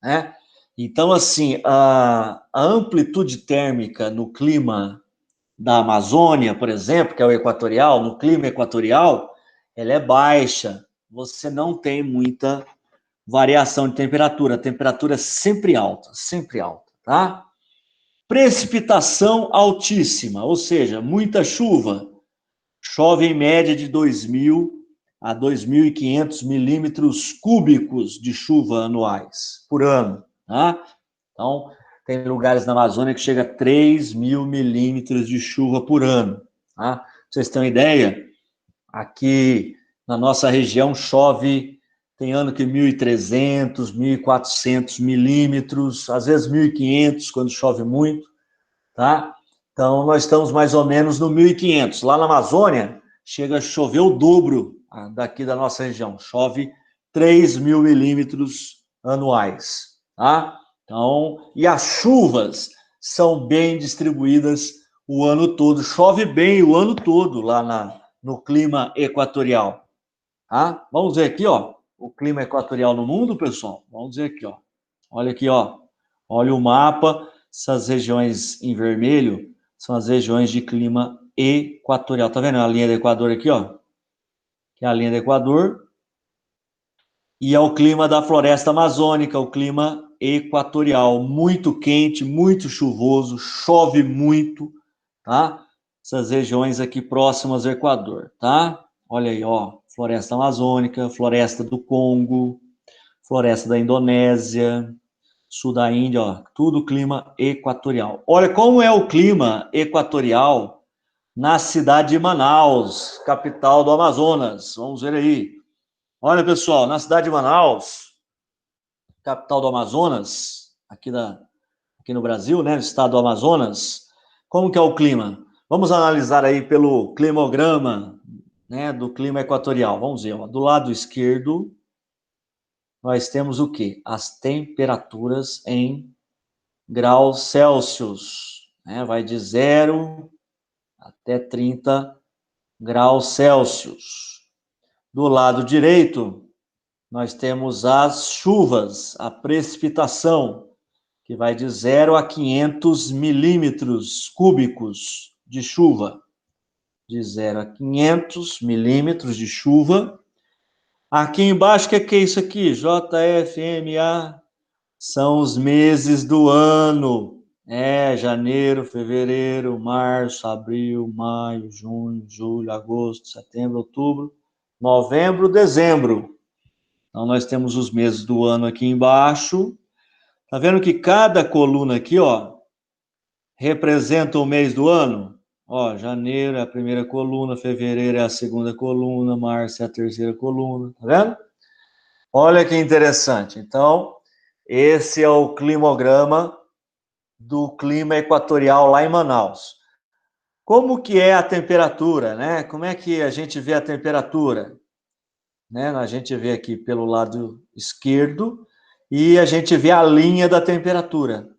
[SPEAKER 1] né? Então, assim, a amplitude térmica no clima da Amazônia, por exemplo, que é o equatorial, no clima equatorial, ela é baixa. Você não tem muita variação de temperatura. A temperatura é sempre alta, tá? Precipitação altíssima, ou seja, muita chuva. Chove em média de 2.000 a 2.500 milímetros cúbicos de chuva anuais por ano, tá? Então, tem lugares na Amazônia que chega a 3.000 milímetros de chuva por ano, tá? Pra vocês terem uma ideia, aqui na nossa região chove, tem ano que 1.300, 1.400 milímetros, às vezes 1.500 quando chove muito, tá? Então, nós estamos mais ou menos no 1.500. Lá na Amazônia, chega a chover o dobro daqui da nossa região. Chove 3.000 milímetros anuais, tá? Então, e as chuvas são bem distribuídas o ano todo. Chove bem o ano todo lá no clima equatorial, tá? Vamos ver aqui, ó, o clima equatorial no mundo, pessoal. Vamos ver aqui, ó. Olha aqui, ó. Olha o mapa. Essas regiões em vermelho são as regiões de clima equatorial. Tá vendo a linha do Equador aqui, ó? que é a linha do Equador, e é o clima da floresta amazônica, o clima equatorial, muito quente, muito chuvoso, chove muito, tá? Essas regiões aqui próximas ao Equador, tá? Olha aí, ó, floresta amazônica, floresta do Congo, floresta da Indonésia, sul da Índia, ó, tudo clima equatorial. Olha como é o clima equatorial na cidade de Manaus, capital do Amazonas. Vamos ver aí. Olha, pessoal, na cidade de Manaus, capital do Amazonas, aqui no Brasil, né, no estado do Amazonas, como que é o clima? Vamos analisar aí pelo climograma, né, do clima equatorial. Vamos ver, ó, do lado esquerdo, nós temos o quê? As temperaturas em graus Celsius, né? Vai de 0 até 30 graus Celsius. Do lado direito, nós temos as chuvas, a precipitação, que vai de 0 a 500 milímetros cúbicos de chuva. De 0 a 500 milímetros de chuva. Aqui embaixo, o que é isso aqui? JFMA. São os meses do ano. Janeiro, fevereiro, março, abril, maio, junho, julho, agosto, setembro, outubro, novembro, dezembro. Então, nós temos os meses do ano aqui embaixo. Tá vendo que cada coluna aqui, ó, representa o mês do ano? Ó, janeiro é a primeira coluna, fevereiro é a segunda coluna, março é a terceira coluna, tá vendo? Olha que interessante. Então, esse é o climograma do clima equatorial lá em Manaus. Como que é a temperatura, né? Como é que a gente vê a temperatura? Né? A gente vê aqui pelo lado esquerdo e a gente vê a linha da temperatura.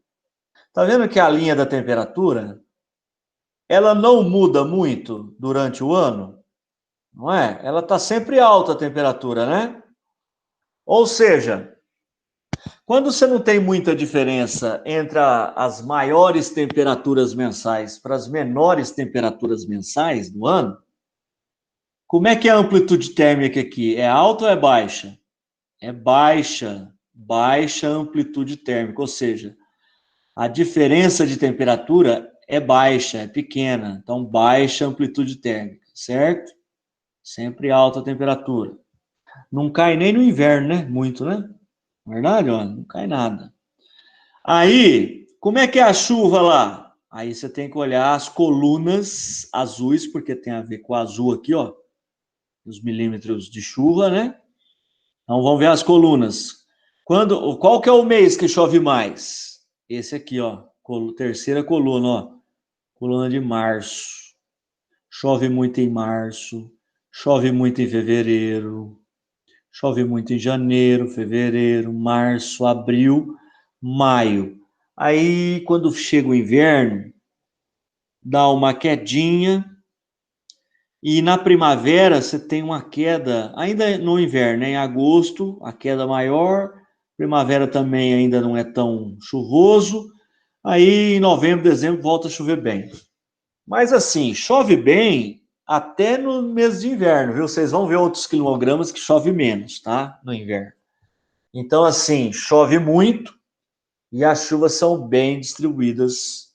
[SPEAKER 1] Tá vendo que a linha da temperatura, ela não muda muito durante o ano? Não é? Ela está sempre alta a temperatura, né? Ou seja, quando você não tem muita diferença entre as maiores temperaturas mensais para as menores temperaturas mensais do ano, como é que é a amplitude térmica aqui? É alta ou é baixa? É baixa, baixa amplitude térmica, ou seja, a diferença de temperatura é baixa, é pequena, então baixa amplitude térmica, certo? Sempre alta temperatura. Não cai nem no inverno, né? Muito, né? Verdade, ó, não cai nada. Aí, como é que é a chuva lá? Aí você tem que olhar as colunas azuis, porque tem a ver com o azul aqui, ó, os milímetros de chuva, né? Então vamos ver as colunas. Qual que é o mês que chove mais? Esse aqui, ó, terceira coluna, ó, coluna de março. Chove muito em março, chove muito em fevereiro, chove muito em janeiro, fevereiro, março, abril, maio. Aí, quando chega o inverno, dá uma quedinha, e na primavera você tem uma queda, ainda no inverno, em agosto, a queda maior, primavera também ainda não é tão chuvoso, aí em novembro, dezembro volta a chover bem. Mas assim, chove bem até no mês de inverno, viu? Vocês vão ver outros quilogramas que chove menos, tá? No inverno. Então, assim, chove muito e as chuvas são bem distribuídas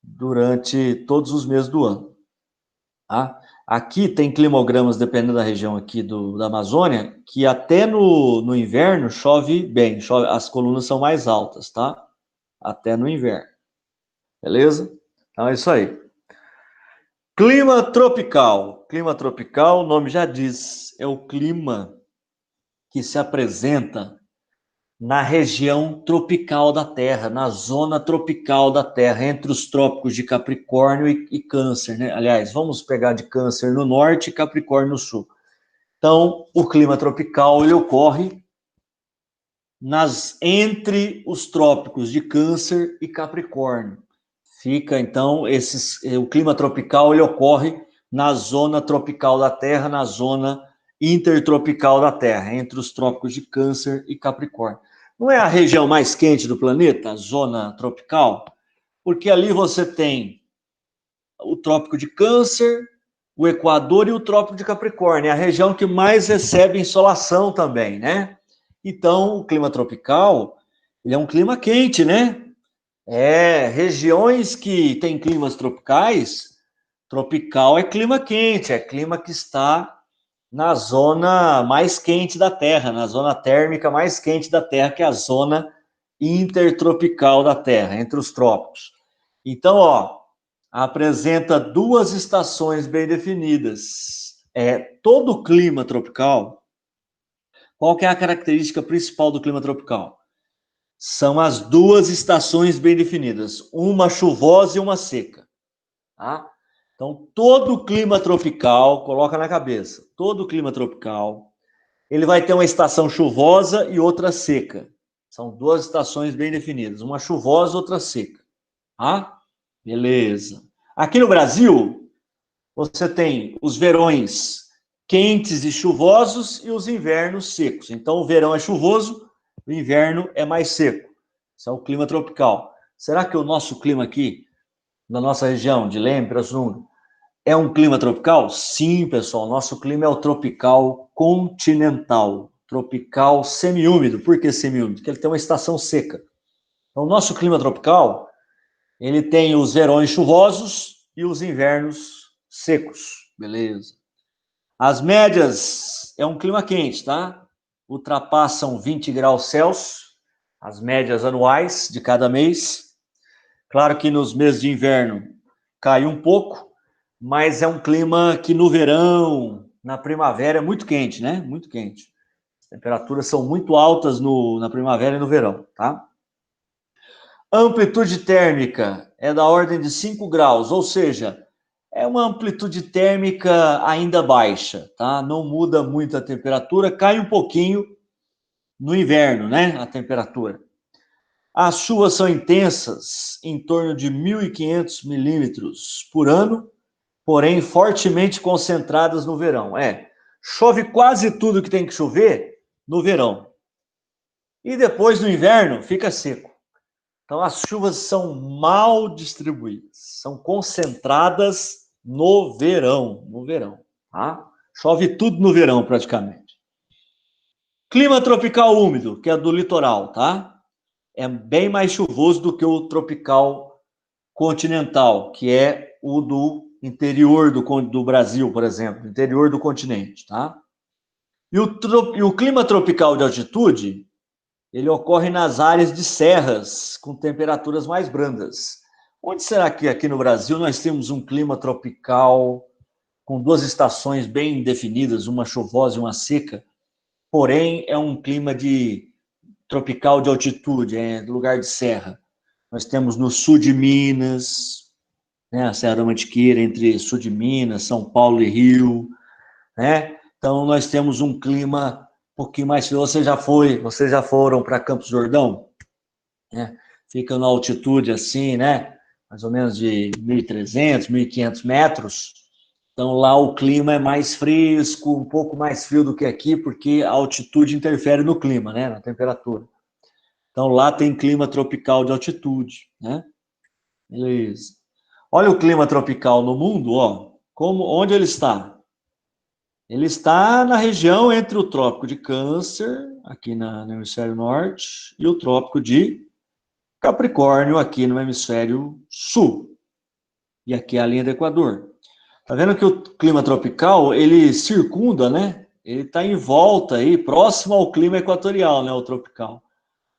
[SPEAKER 1] durante todos os meses do ano, tá? Aqui tem climogramas, dependendo da região aqui da Amazônia, que até no inverno chove bem, as colunas são mais altas, tá? Até no inverno. Beleza? Então é isso aí. Clima tropical. Clima tropical, o nome já diz, é o clima que se apresenta na região tropical da Terra, na zona tropical da Terra, entre os trópicos de Capricórnio e Câncer, né? Aliás, vamos pegar de Câncer no norte e Capricórnio no sul. Então, o clima tropical ele ocorre entre os trópicos de Câncer e Capricórnio. Fica, então, o clima tropical ele ocorre na zona tropical da Terra, na zona intertropical da Terra, entre os trópicos de Câncer e Capricórnio. Não é a região mais quente do planeta, a zona tropical? Porque ali você tem o trópico de Câncer, o Equador e o Trópico de Capricórnio. É a região que mais recebe insolação também, né? Então, o clima tropical, ele é um clima quente, né? Regiões que têm climas tropicais, tropical é clima quente, é clima que está na zona mais quente da Terra, na zona térmica mais quente da Terra, que é a zona intertropical da Terra, entre os trópicos. Então, ó, apresenta duas estações bem definidas. Todo o clima tropical, qual que é a característica principal do clima tropical? São as duas estações bem definidas, uma chuvosa e uma seca. Tá? Então, todo o clima tropical, coloca na cabeça, todo o clima tropical, ele vai ter uma estação chuvosa e outra seca. São duas estações bem definidas, uma chuvosa e outra seca. Tá? Beleza. Aqui no Brasil, você tem os verões quentes e chuvosos e os invernos secos. Então, o verão é chuvoso, o inverno é mais seco. Isso é o clima tropical. Será que o nosso clima aqui, na nossa região de Leme, Pirassununga, é um clima tropical? Sim, pessoal. Nosso clima é o tropical continental. Tropical semiúmido. Por que semiúmido? Porque ele tem uma estação seca. Então, o nosso clima tropical, ele tem os verões chuvosos e os invernos secos. Beleza. As médias é um clima quente, tá? Ultrapassam 20 graus Celsius, as médias anuais de cada mês. Claro que nos meses de inverno cai um pouco, mas é um clima que no verão, na primavera, é muito quente, né? Muito quente. As temperaturas são muito altas na primavera e no verão, tá? A amplitude térmica é da ordem de 5 graus, ou seja, é uma amplitude térmica ainda baixa, tá? Não muda muito a temperatura, cai um pouquinho no inverno, né? A temperatura. As chuvas são intensas, em torno de 1.500 milímetros por ano, porém fortemente concentradas no verão. Chove quase tudo que tem que chover no verão. E depois no inverno fica seco. Então as chuvas são mal distribuídas, são concentradas no verão, tá? Chove tudo no verão praticamente. Clima tropical úmido, que é do litoral, tá? É bem mais chuvoso do que o tropical continental, que é o do interior do Brasil, por exemplo, interior do continente, tá? E o clima tropical de altitude, ele ocorre nas áreas de serras, com temperaturas mais brandas. Onde será que aqui no Brasil nós temos um clima tropical com duas estações bem definidas, uma chuvosa e uma seca, porém é um clima tropical de altitude, lugar de serra? Nós temos no sul de Minas, né, a Serra da Mantiqueira, entre sul de Minas, São Paulo e Rio, né? Então, nós temos um clima um pouquinho mais frio. Vocês já foram para Campos do Jordão? Fica na altitude assim, né? Mais ou menos de 1.300, 1.500 metros. Então, lá o clima é mais fresco, um pouco mais frio do que aqui, porque a altitude interfere no clima, né? Na temperatura. Então, lá tem clima tropical de altitude, né? Beleza. Olha o clima tropical no mundo, ó. Onde ele está? Ele está na região entre o Trópico de Câncer, aqui no hemisfério norte, e o Trópico de Capricórnio, aqui no hemisfério sul. E aqui é a linha do Equador. Tá vendo que o clima tropical, ele circunda, né? Ele está em volta aí, próximo ao clima equatorial, né? O tropical.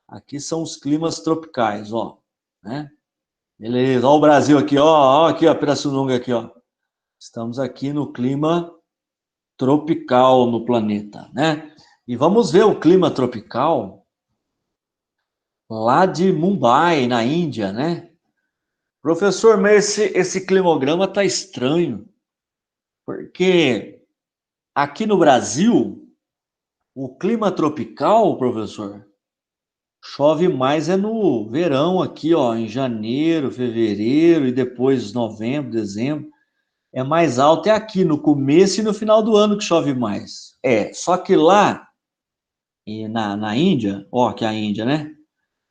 [SPEAKER 1] Aqui são os climas tropicais, ó. Né? Beleza, ó o Brasil aqui, ó aqui, ó, Pirassununga aqui, ó. Estamos aqui no clima tropical no planeta, né? E vamos ver o clima tropical lá de Mumbai, na Índia, né? Professor, mas esse climograma tá estranho, porque aqui no Brasil, o clima tropical, professor, chove mais no verão aqui, ó, em janeiro, fevereiro e depois novembro, dezembro. É mais alto aqui no começo e no final do ano que chove mais. Só que lá na Índia, ó, que é a Índia, né?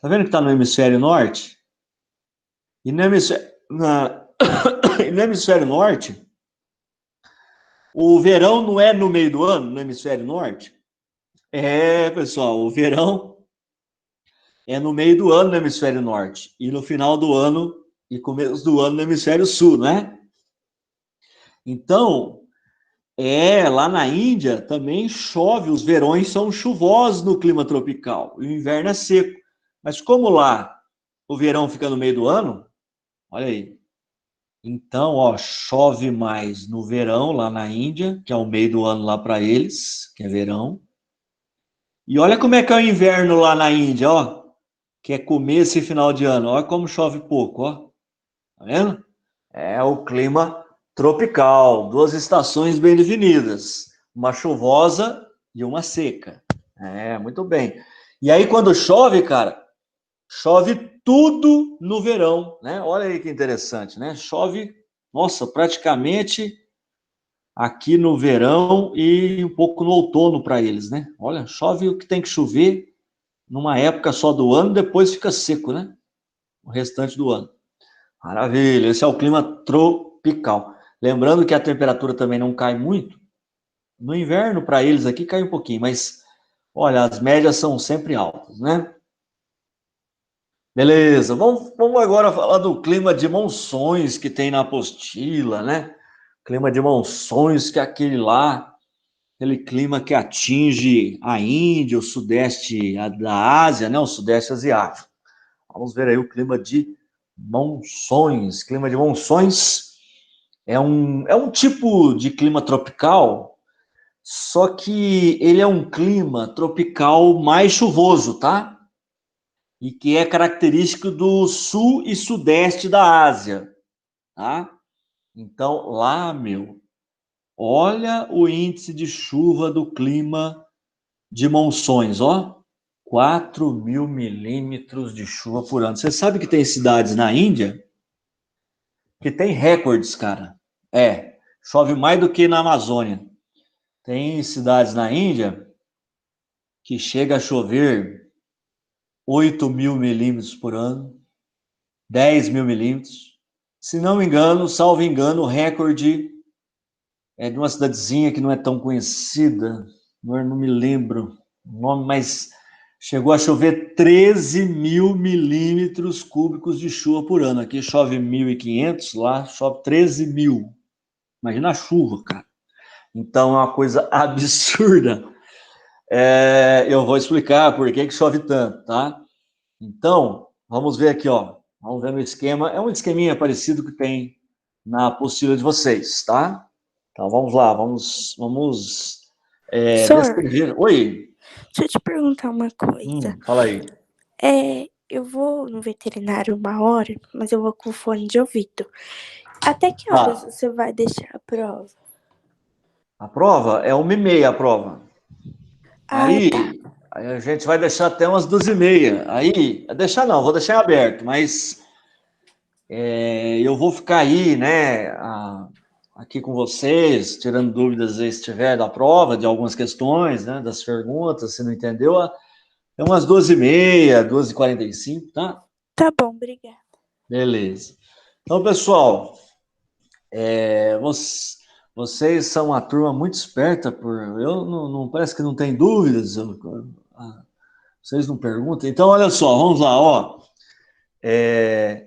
[SPEAKER 1] Tá vendo que tá no hemisfério norte? E no hemisfério, no hemisfério norte, O verão não é no meio do ano, no hemisfério norte? É, pessoal, o verão é no meio do ano no hemisfério norte e no final do ano e começo do ano no hemisfério sul, né? Então, lá na Índia também chove, os verões são chuvosos no clima tropical e o inverno é seco. Mas como lá o verão fica no meio do ano, olha aí. Então, ó, chove mais no verão lá na Índia, que é o meio do ano lá para eles, que é verão. E olha como é que é o inverno lá na Índia, ó, que é começo e final de ano. Olha como chove pouco, ó. Tá vendo? É o clima tropical, duas estações bem definidas, uma chuvosa e uma seca. É, muito bem. E aí quando chove, cara, chove tudo no verão, né? Olha aí que interessante, né? Chove, nossa, praticamente aqui no verão e um pouco no outono para eles, né? Olha, chove o que tem que chover numa época só do ano, depois fica seco, né? O restante do ano. Maravilha, esse é o clima tropical. Lembrando que a temperatura também não cai muito. No inverno, para eles aqui, cai um pouquinho, mas olha, as médias são sempre altas, né? Beleza, vamos agora falar do clima de monções que tem na apostila, né? Clima de monções que é aquele lá, aquele clima que atinge a Índia, o sudeste da Ásia, né? O sudeste asiático. Vamos ver aí o clima de monções. Clima de monções é um tipo de clima tropical, só que ele é um clima tropical mais chuvoso, tá? E que é característico do sul e sudeste da Ásia, tá? Então, lá, meu, olha o índice de chuva do clima de monções, ó. 4.000 milímetros de chuva por ano. Você sabe que tem cidades na Índia que tem recordes, cara. Chove mais do que na Amazônia. Tem cidades na Índia que chega a chover 8.000 milímetros por ano, 10.000 milímetros. Se não me engano, salvo engano, o recorde é de uma cidadezinha que não é tão conhecida, não me lembro o nome, mas chegou a chover 13.000 milímetros cúbicos de chuva por ano. Aqui chove 1.500, lá chove 13.000. Imagina a chuva, cara. Então é uma coisa absurda. Eu vou explicar por que chove tanto, tá? Então, vamos ver aqui, ó. Vamos ver no esquema. É um esqueminha parecido que tem na apostila de vocês, tá? Então, vamos lá. Vamos
[SPEAKER 4] Senhor,
[SPEAKER 1] descrever. Oi.
[SPEAKER 4] deixa eu te perguntar uma coisa.
[SPEAKER 1] Fala aí.
[SPEAKER 4] Eu vou no veterinário uma hora, mas eu vou com fone de ouvido. Até que horas você vai deixar a prova?
[SPEAKER 1] A prova é 1h30 a prova. Aí,
[SPEAKER 4] Tá.
[SPEAKER 1] aí a gente vai deixar até umas 2h30. Aí, deixar não, vou deixar aberto, mas eu vou ficar aí, né, aqui com vocês, tirando dúvidas aí se tiver da prova, de algumas questões, né, das perguntas, se não entendeu, é umas 2h30, 2h45, tá?
[SPEAKER 4] Tá bom, obrigada.
[SPEAKER 1] Beleza. Então, pessoal, vocês são uma turma muito esperta, eu não parece que não tem dúvidas, vocês não perguntam. Então, olha só, vamos lá, ó.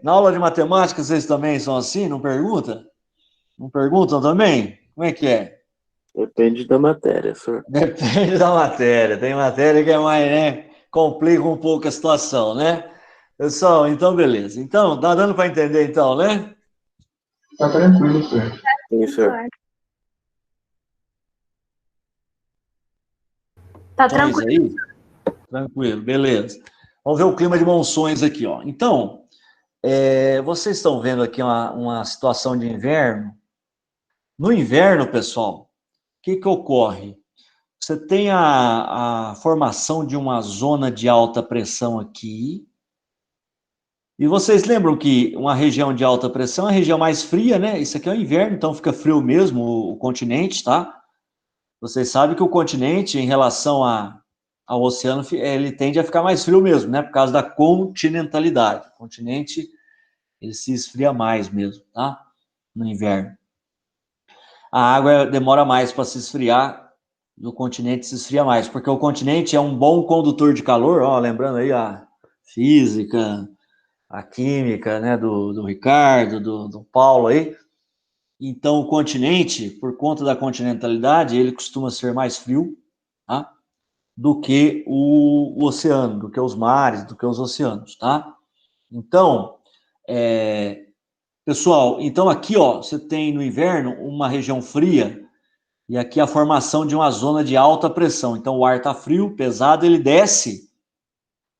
[SPEAKER 1] Na aula de matemática, vocês também são assim? Não perguntam? Não perguntam também? Como é que é?
[SPEAKER 5] Depende da matéria, senhor.
[SPEAKER 1] Depende da matéria. Tem matéria que é mais, né? Complica um pouco a situação, né? Pessoal, então beleza. Então, tá dando para entender então, né?
[SPEAKER 5] Tá tranquilo, senhor. Sim, senhor.
[SPEAKER 3] Tá
[SPEAKER 1] Monções
[SPEAKER 3] tranquilo.
[SPEAKER 1] aí? Tranquilo, beleza. Vamos ver o clima de monções aqui, ó. Então, vocês estão vendo aqui uma situação de inverno. No inverno, pessoal, o que ocorre? Você tem a formação de uma zona de alta pressão aqui. E vocês lembram que uma região de alta pressão é a região mais fria, né? Isso aqui é o inverno, então fica frio mesmo o continente, tá? Vocês sabem que o continente, em relação ao oceano, ele tende a ficar mais frio mesmo, né? Por causa da continentalidade. O continente, ele se esfria mais mesmo, tá? No inverno. a água demora mais para se esfriar, no continente se esfria mais, porque o continente é um bom condutor de calor, ó, lembrando aí a física, a química, né, do Ricardo, do Paulo aí. Então, o continente, por conta da continentalidade, ele costuma ser mais frio, tá? Do que o oceano, do que os mares, do que os oceanos, tá? Então, pessoal, então aqui, ó, você tem no inverno uma região fria e aqui a formação de uma zona de alta pressão. Então, o ar está frio, pesado, ele desce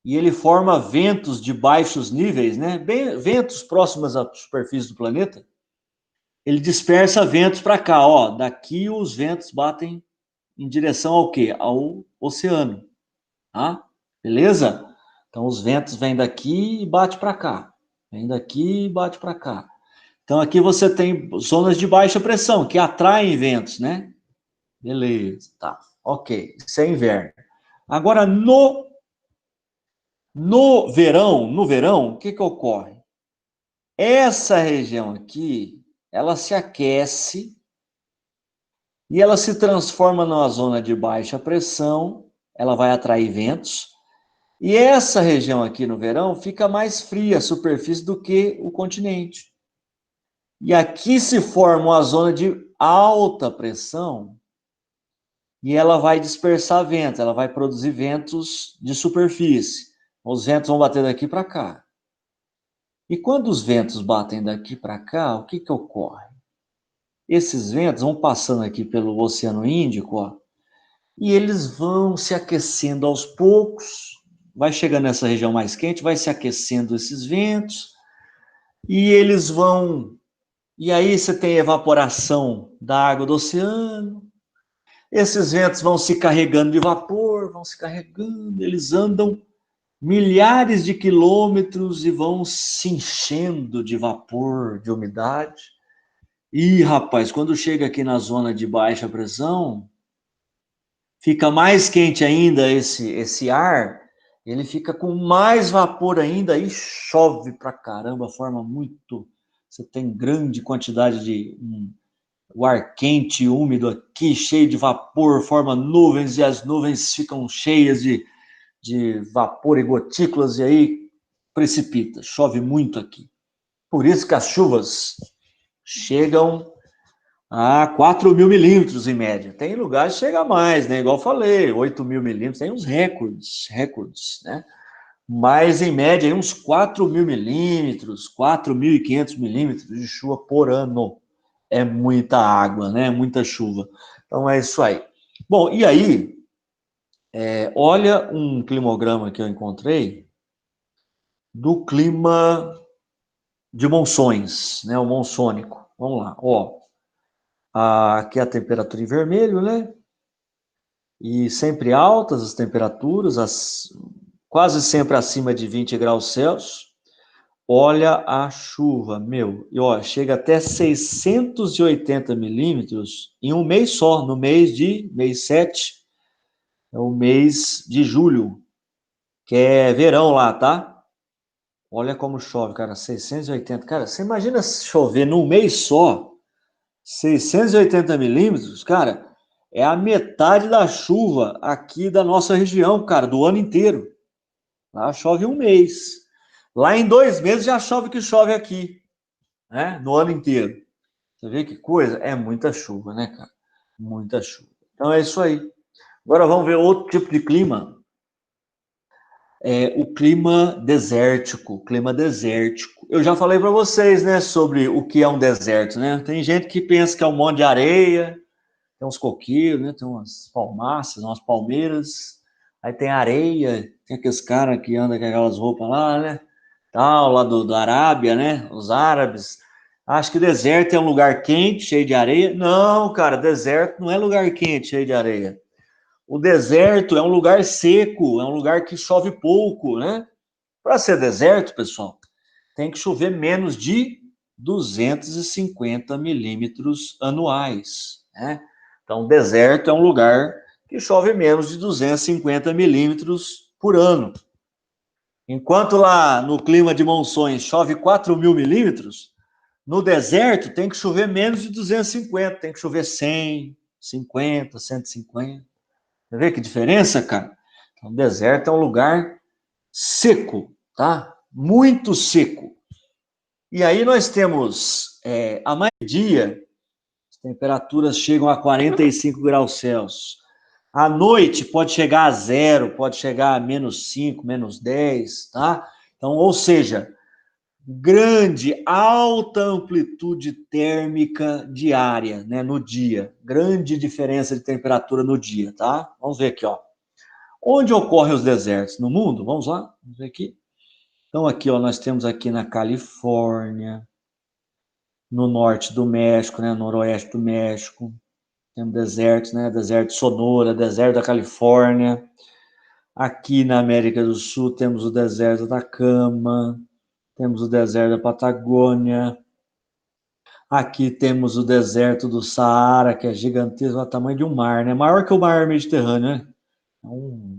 [SPEAKER 1] e ele forma ventos de baixos níveis, né? Ventos próximos à superfície do planeta. Ele dispersa ventos para cá, ó. Daqui os ventos batem em direção ao quê? Ao oceano, tá? Beleza? Então, os ventos vêm daqui e bate para cá. Vem daqui e bate para cá. Então, aqui você tem zonas de baixa pressão, que atraem ventos, né? Beleza, tá. Ok, isso é inverno. Agora, no verão, o que ocorre? Essa região aqui, ela se aquece e ela se transforma numa zona de baixa pressão, ela vai atrair ventos, e essa região aqui no verão fica mais fria a superfície do que o continente. E aqui se forma uma zona de alta pressão e ela vai dispersar ventos, ela vai produzir ventos de superfície. Os ventos vão bater daqui para cá. E quando os ventos batem daqui para cá, o que ocorre? Esses ventos vão passando aqui pelo Oceano Índico, ó, e eles vão se aquecendo aos poucos, vai chegando nessa região mais quente, vai se aquecendo esses ventos, e eles vão... E aí você tem evaporação da água do oceano, esses ventos vão se carregando de vapor, vão se carregando, eles andam milhares de quilômetros e vão se enchendo de vapor, de umidade. E, rapaz, quando chega aqui na zona de baixa pressão, fica mais quente ainda esse ar, ele fica com mais vapor ainda e chove pra caramba, forma muito... Você tem grande quantidade de... o ar quente e úmido aqui, cheio de vapor, forma nuvens, e as nuvens ficam cheias de vapor e gotículas, e aí precipita, chove muito aqui. Por isso que as chuvas chegam a 4.000 milímetros em média. Tem lugares que chega a mais, né? Igual eu falei, 8.000 milímetros, tem uns recordes, né? Mas em média, uns 4.000 milímetros, 4.500 milímetros de chuva por ano. É muita água, né? Muita chuva. Então é isso aí. Bom, e aí, olha um climograma que eu encontrei do clima de monções, né? O monsônico. Vamos lá, ó. Aqui é a temperatura em vermelho, né? E sempre altas as temperaturas, quase sempre acima de 20 graus Celsius. Olha a chuva, meu. E ó, chega até 680 milímetros em um mês só, no mês 7, é o mês de julho, que é verão lá, tá? Olha como chove, cara, 680. Cara, você imagina chover num mês só, 680 milímetros, cara, é a metade da chuva aqui da nossa região, cara, do ano inteiro. Lá chove um mês. Lá em 2 meses já chove o que chove aqui, né? No ano inteiro. Você vê que coisa? É muita chuva, né, cara? Muita chuva. Então é isso aí. Agora vamos ver outro tipo de clima. O clima desértico. Clima desértico. Eu já falei para vocês, né, sobre o que é um deserto, né? Tem gente que pensa que é um monte de areia, tem uns coqueiros, né? Tem umas palmaças, umas palmeiras. Aí tem areia, tem aqueles caras que andam com aquelas roupas lá, né? Tal, lá da Arábia, né? Os árabes. Acho que deserto é um lugar quente, cheio de areia. Não, cara, deserto não é lugar quente, cheio de areia. O deserto é um lugar seco, é um lugar que chove pouco, né? Para ser deserto, pessoal, tem que chover menos de 250 milímetros anuais, né? Então, deserto é um lugar que chove menos de 250 milímetros por ano. Enquanto lá no clima de monções chove 4.000 milímetros, No deserto tem que chover menos de 250, tem que chover 100, 50, 150. Você vê que diferença, cara? O deserto é um lugar seco, tá? Muito seco. E aí nós temos, a maioria, as temperaturas chegam a 45 graus Celsius. À noite pode chegar a 0, pode chegar a -5, -10, tá? Então, ou seja, grande, alta amplitude térmica diária, né, no dia. Grande diferença de temperatura no dia, tá? Vamos ver aqui, ó. Onde ocorrem os desertos? No mundo? Vamos lá, vamos ver aqui. Então, aqui, ó, nós temos aqui na Califórnia, no norte do México, né, noroeste do México, temos desertos, né, deserto de Sonora, deserto da Califórnia. Aqui na América do Sul temos o deserto da Atacama, temos o deserto da Patagônia. Aqui temos o deserto do Saara, que é gigantesco, é o tamanho de um mar, né? Maior que o mar Mediterrâneo,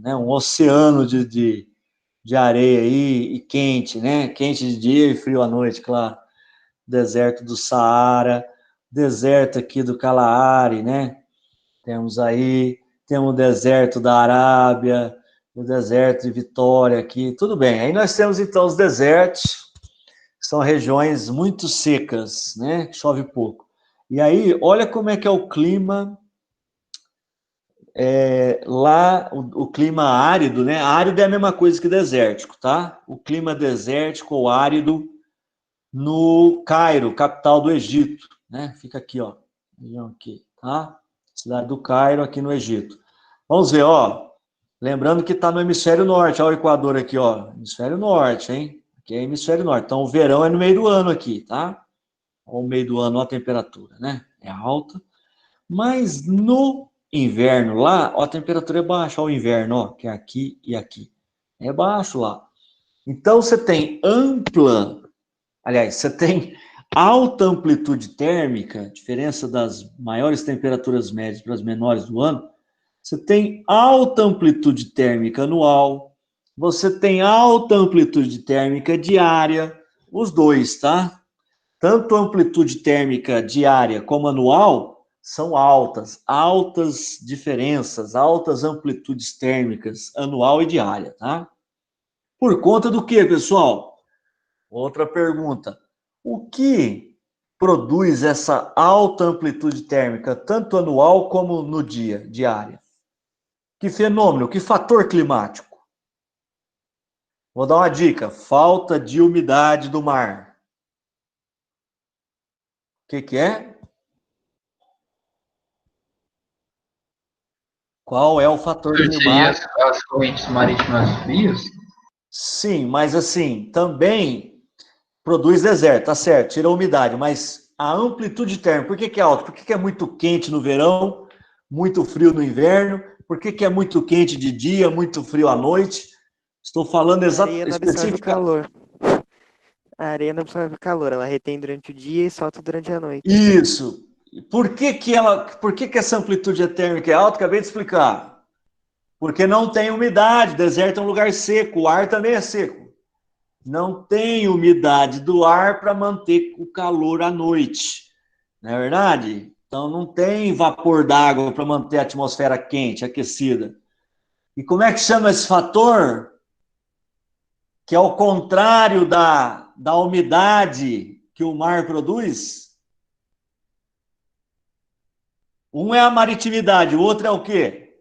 [SPEAKER 1] né? Um oceano de areia aí e quente, né? Quente de dia e frio à noite, claro. Deserto do Saara, deserto aqui do Kalahari, né? Temos o deserto da Arábia, o deserto de Vitória aqui, tudo bem. Aí nós temos então os desertos, que são regiões muito secas, né? Que chove pouco. E aí, olha como é que é o clima lá, o clima árido, né? Árido é a mesma coisa que desértico, tá? O clima desértico ou árido no Cairo, capital do Egito, né? Fica aqui, ó, região aqui, tá? Cidade do Cairo, aqui no Egito. Vamos ver, ó. Lembrando que está no hemisfério norte, olha o Equador aqui, ó. Hemisfério norte, hein? Aqui é hemisfério norte. Então, o verão é no meio do ano aqui, tá? Ao meio do ano, a temperatura, né? É alta. Mas no inverno lá, ó, a temperatura é baixa. Ó, o inverno, ó, que é aqui e aqui. É baixo lá. Então, você tem alta amplitude térmica, diferença das maiores temperaturas médias para as menores do ano. Você tem alta amplitude térmica anual, você tem alta amplitude térmica diária, os dois, tá? Tanto a amplitude térmica diária como anual são altas diferenças, altas amplitudes térmicas anual e diária, tá? Por conta do quê, pessoal? Outra pergunta. O que produz essa alta amplitude térmica, tanto anual como no dia, diária? Que fenômeno, que fator climático? Vou dar uma dica: falta de umidade do mar. O que é? Qual é o fator climático?
[SPEAKER 5] As correntes marítimas frias?
[SPEAKER 1] Sim, mas assim, também produz deserto, tá certo, tira a umidade, mas a amplitude térmica, por que é alta? Por que é muito quente no verão, muito frio no inverno? Por que é muito quente de dia, muito frio à noite? Estou falando exatamente
[SPEAKER 6] específico calor. A areia não absorve calor, ela retém durante o dia e solta durante a noite.
[SPEAKER 1] Isso. Por que essa amplitude térmica é alta? Acabei de explicar. Porque não tem umidade, deserto é um lugar seco, o ar também é seco. Não tem umidade do ar para manter o calor à noite. Não é verdade? Então não tem vapor d'água para manter a atmosfera quente, aquecida. E como é que chama esse fator? Que é o contrário da umidade que o mar produz? Um é a maritimidade, o outro é o quê?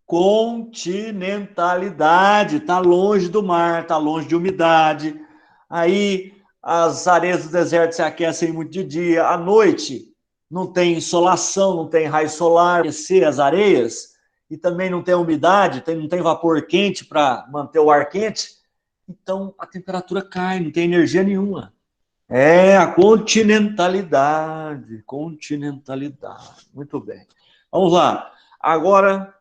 [SPEAKER 1] Continentalidade, está longe do mar, está longe de umidade. Aí as areias do deserto se aquecem muito de dia, à noite não tem insolação, não tem raio solar, aquecer as areias, e também não tem umidade, não tem vapor quente para manter o ar quente, então a temperatura cai, não tem energia nenhuma. É a continentalidade, muito bem. Vamos lá, agora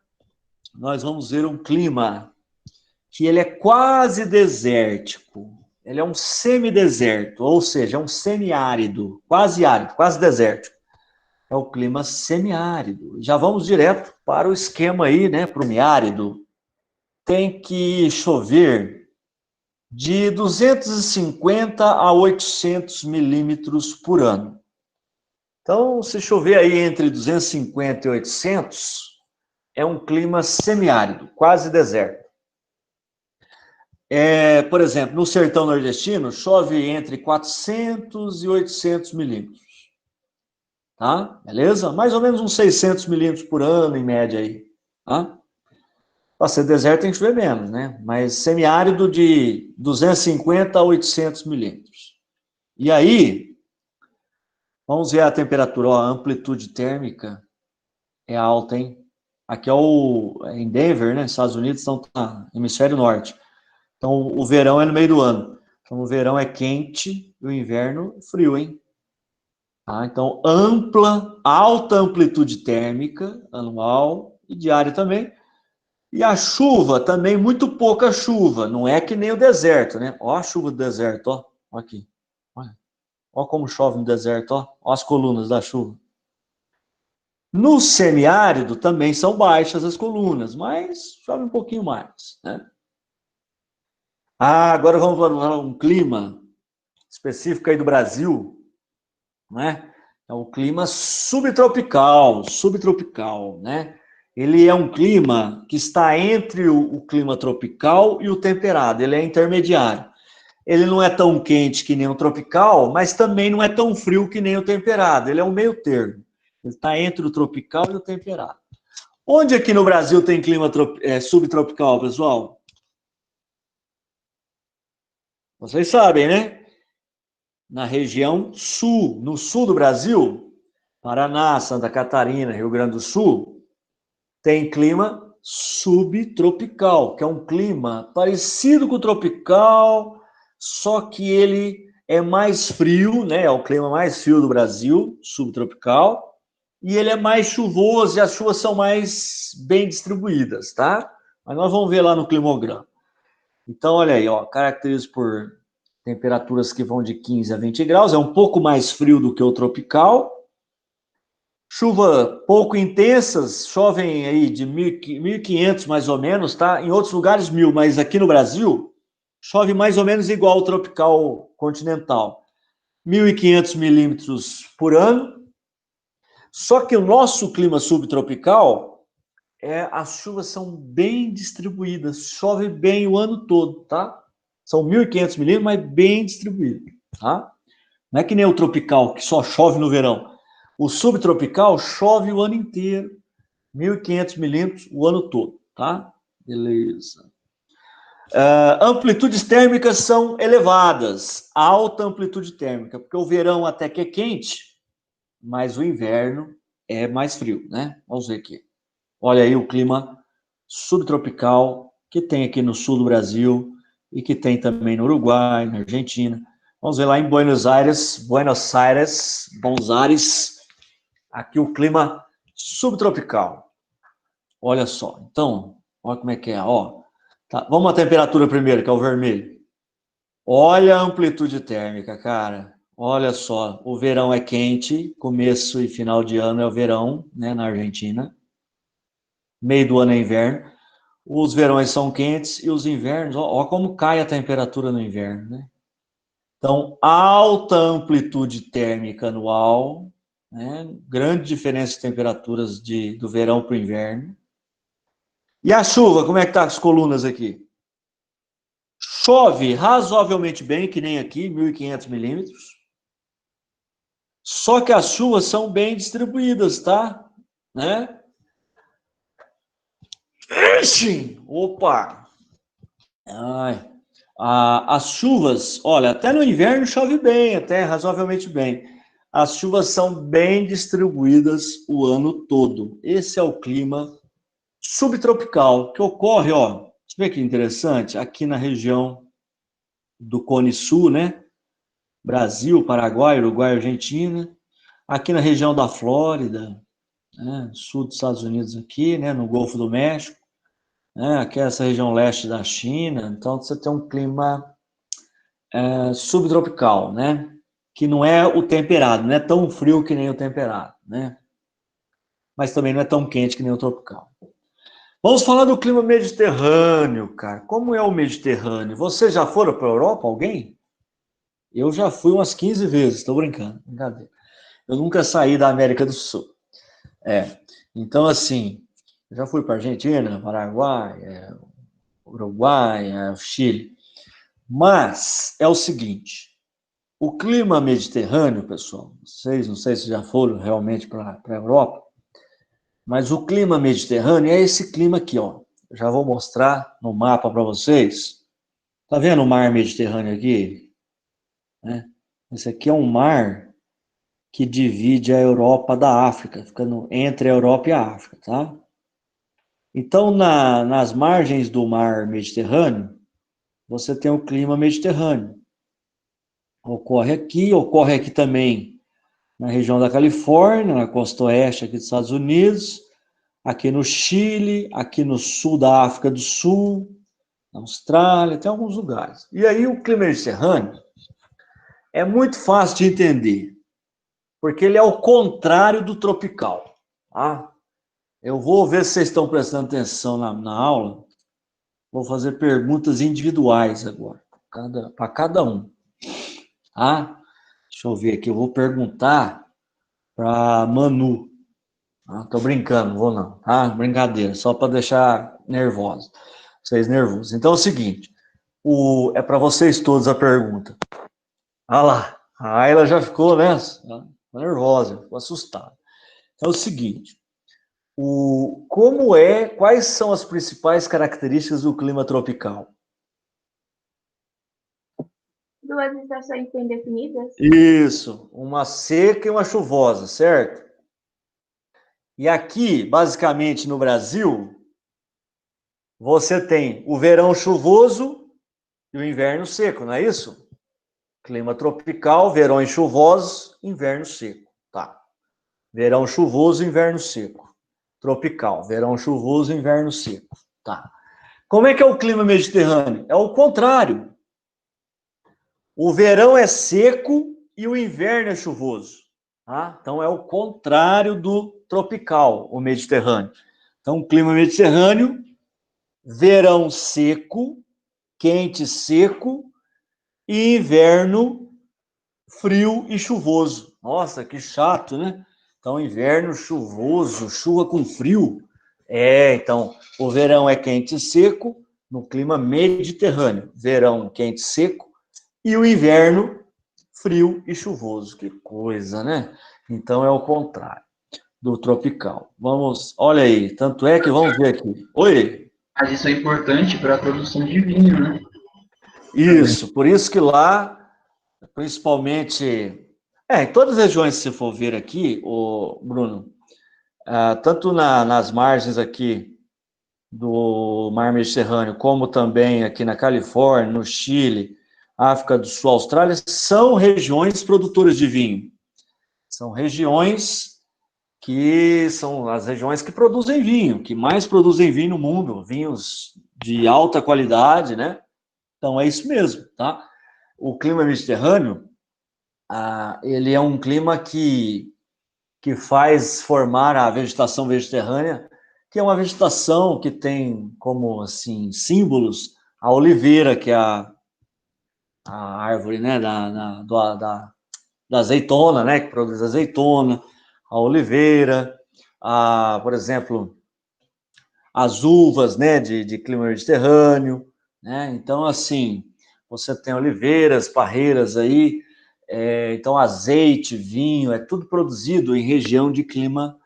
[SPEAKER 1] nós vamos ver um clima que ele é quase desértico. Ele é um semideserto, ou seja, é um semiárido, quase árido, quase desértico. É o clima semiárido. Já vamos direto para o esquema aí, né, para o miárido. Tem que chover de 250 a 800 milímetros por ano. Então, se chover aí entre 250 e 800, é um clima semiárido, quase deserto. Por exemplo, no sertão nordestino, chove entre 400 e 800 milímetros. Tá? Beleza? Mais ou menos uns 600 milímetros por ano, em média aí. Tá? Para ser deserto tem que chover menos, né? Mas semiárido de 250 a 800 milímetros. E aí, vamos ver a temperatura. Ó, a amplitude térmica é alta, hein? Aqui é em Denver, né? Estados Unidos, estão no hemisfério norte. Então, o verão é no meio do ano. Então, o verão é quente e o inverno frio, hein? Tá? Então, alta amplitude térmica anual e diária também. E a chuva também, muito pouca chuva. Não é que nem o deserto, né? Ó a chuva do deserto, ó. Ó aqui. Ó como chove no deserto, ó. Ó as colunas da chuva. No semiárido também são baixas as colunas, mas chove um pouquinho mais, né? Agora vamos para um clima específico aí do Brasil, né? É o clima subtropical, né? Ele é um clima que está entre o clima tropical e o temperado, ele é intermediário. Ele não é tão quente que nem o tropical, mas também não é tão frio que nem o temperado, ele é um meio termo. Ele está entre o tropical e o temperado. Onde aqui no Brasil tem clima subtropical, pessoal? Vocês sabem, né? Na região sul, no sul do Brasil, Paraná, Santa Catarina, Rio Grande do Sul, tem clima subtropical, que é um clima parecido com o tropical, só que ele é mais frio, né? É o clima mais frio do Brasil, subtropical, e ele é mais chuvoso e as chuvas são mais bem distribuídas, tá? Mas nós vamos ver lá no climograma. Então, olha aí, ó, característico por temperaturas que vão de 15 a 20 graus, é um pouco mais frio do que o tropical. Chuva pouco intensas, chovem aí de 1.500 mais ou menos, tá? Em outros lugares 1.000, mas aqui no Brasil chove mais ou menos igual ao tropical continental. 1.500 milímetros por ano. Só que o nosso clima subtropical, as chuvas são bem distribuídas, chove bem o ano todo, tá? São 1.500 milímetros, mas bem distribuído, tá? Não é que nem o tropical, que só chove no verão. O subtropical chove o ano inteiro, 1.500 milímetros o ano todo, tá? Beleza. Amplitudes térmicas são elevadas, alta amplitude térmica, porque o verão até que é quente, mas o inverno é mais frio, né? Vamos ver aqui. Olha aí o clima subtropical que tem aqui no sul do Brasil e que tem também no Uruguai, na Argentina. Vamos ver lá em Buenos Aires, aqui o clima subtropical. Olha só, então, olha como é que é, ó. Tá, vamos à temperatura primeiro, que é o vermelho. Olha a amplitude térmica, cara. Olha só, o verão é quente, começo e final de ano é o verão, né, na Argentina. Meio do ano é inverno. Os verões são quentes e os invernos, ó como cai a temperatura no inverno, né? Então, alta amplitude térmica anual, né? Grande diferença de temperaturas do verão para o inverno. E a chuva, como é que tá as colunas aqui? Chove razoavelmente bem, que nem aqui, 1.500 milímetros. Só que as chuvas são bem distribuídas, tá? Né? Ixi! Opa! Ai. As chuvas, olha, até no inverno chove bem, até razoavelmente bem. As chuvas são bem distribuídas o ano todo. Esse é o clima subtropical que ocorre, ó. Você vê que interessante? Aqui na região do Cone Sul, né? Brasil, Paraguai, Uruguai, Argentina. Aqui na região da Flórida, né? Sul dos Estados Unidos aqui, né? No Golfo do México. Aqui é essa região leste da China. Então, você tem um clima subtropical, né? Que não é o temperado, não é tão frio que nem o temperado, né? Mas também não é tão quente que nem o tropical. Vamos falar do clima mediterrâneo, cara. Como é o Mediterrâneo? Vocês já foram para a Europa, alguém? Eu já fui umas 15 vezes, estou brincando, brincadeira. Eu nunca saí da América do Sul. Então, assim, eu já fui para Argentina, Paraguai, Uruguai, Chile. Mas é o seguinte, o clima mediterrâneo, pessoal, vocês não sei se já foram realmente para a Europa, mas o clima mediterrâneo é esse clima aqui, ó. Eu já vou mostrar no mapa para vocês. Tá vendo o mar Mediterrâneo aqui? Esse aqui é um mar que divide a Europa da África, ficando entre a Europa e a África, tá? Então, nas margens do mar Mediterrâneo, você tem o clima mediterrâneo. Ocorre aqui também na região da Califórnia, na costa oeste aqui dos Estados Unidos, aqui no Chile, aqui no sul da África do Sul, na Austrália, tem alguns lugares. E aí o clima mediterrâneo é muito fácil de entender, porque ele é o contrário do tropical. Tá? Eu vou ver se vocês estão prestando atenção na aula. Vou fazer perguntas individuais agora, para cada um. Tá? Deixa eu ver aqui, eu vou perguntar para Manu. Tô brincando, não vou não, tá? Brincadeira, só para deixar nervosos, vocês nervosos. Então é o seguinte, é para vocês todos a pergunta. Ah lá, a Ayla já ficou, né? Nervosa, ficou assustada. Então é o seguinte, quais são as principais características do clima tropical?
[SPEAKER 7] Duas estações bem definidas?
[SPEAKER 1] Isso, uma seca e uma chuvosa, certo? E aqui, basicamente, no Brasil, você tem o verão chuvoso e o inverno seco, não é isso? Clima tropical, verões chuvosos, inverno seco. Tá. Verão chuvoso, inverno seco. Tropical, verão chuvoso, inverno seco. Tá. Como é que é o clima mediterrâneo? É o contrário. O verão é seco e o inverno é chuvoso. Tá? Então, é o contrário do tropical, o Mediterrâneo. Então, o clima mediterrâneo, verão seco, quente, seco, e inverno frio e chuvoso. Nossa, que chato, né? Então, inverno chuvoso, chuva com frio. Então, o verão é quente e seco, no clima mediterrâneo. Verão quente e seco, e o inverno frio e chuvoso. Que coisa, né? Então é o contrário do tropical. Vamos, olha aí, tanto é que vamos ver aqui. Oi?
[SPEAKER 5] Mas isso é importante para a produção de vinho, né?
[SPEAKER 1] Isso, por isso que lá, principalmente, em todas as regiões que você for ver aqui, Bruno, tanto nas margens aqui do Mar Mediterrâneo, como também aqui na Califórnia, no Chile, África do Sul, Austrália, são regiões produtoras de vinho. São regiões que são as regiões que produzem vinho, que mais produzem vinho no mundo, vinhos de alta qualidade, né? Então é isso mesmo, tá? O clima mediterrâneo, ele é um clima que faz formar a vegetação mediterrânea, que é uma vegetação que tem como assim símbolos a oliveira, que é a árvore, né, da azeitona, né, que produz azeitona, a oliveira, por exemplo, as uvas, né, de clima mediterrâneo, né? Então, assim, você tem oliveiras, parreiras aí, então azeite, vinho, é tudo produzido em região de clima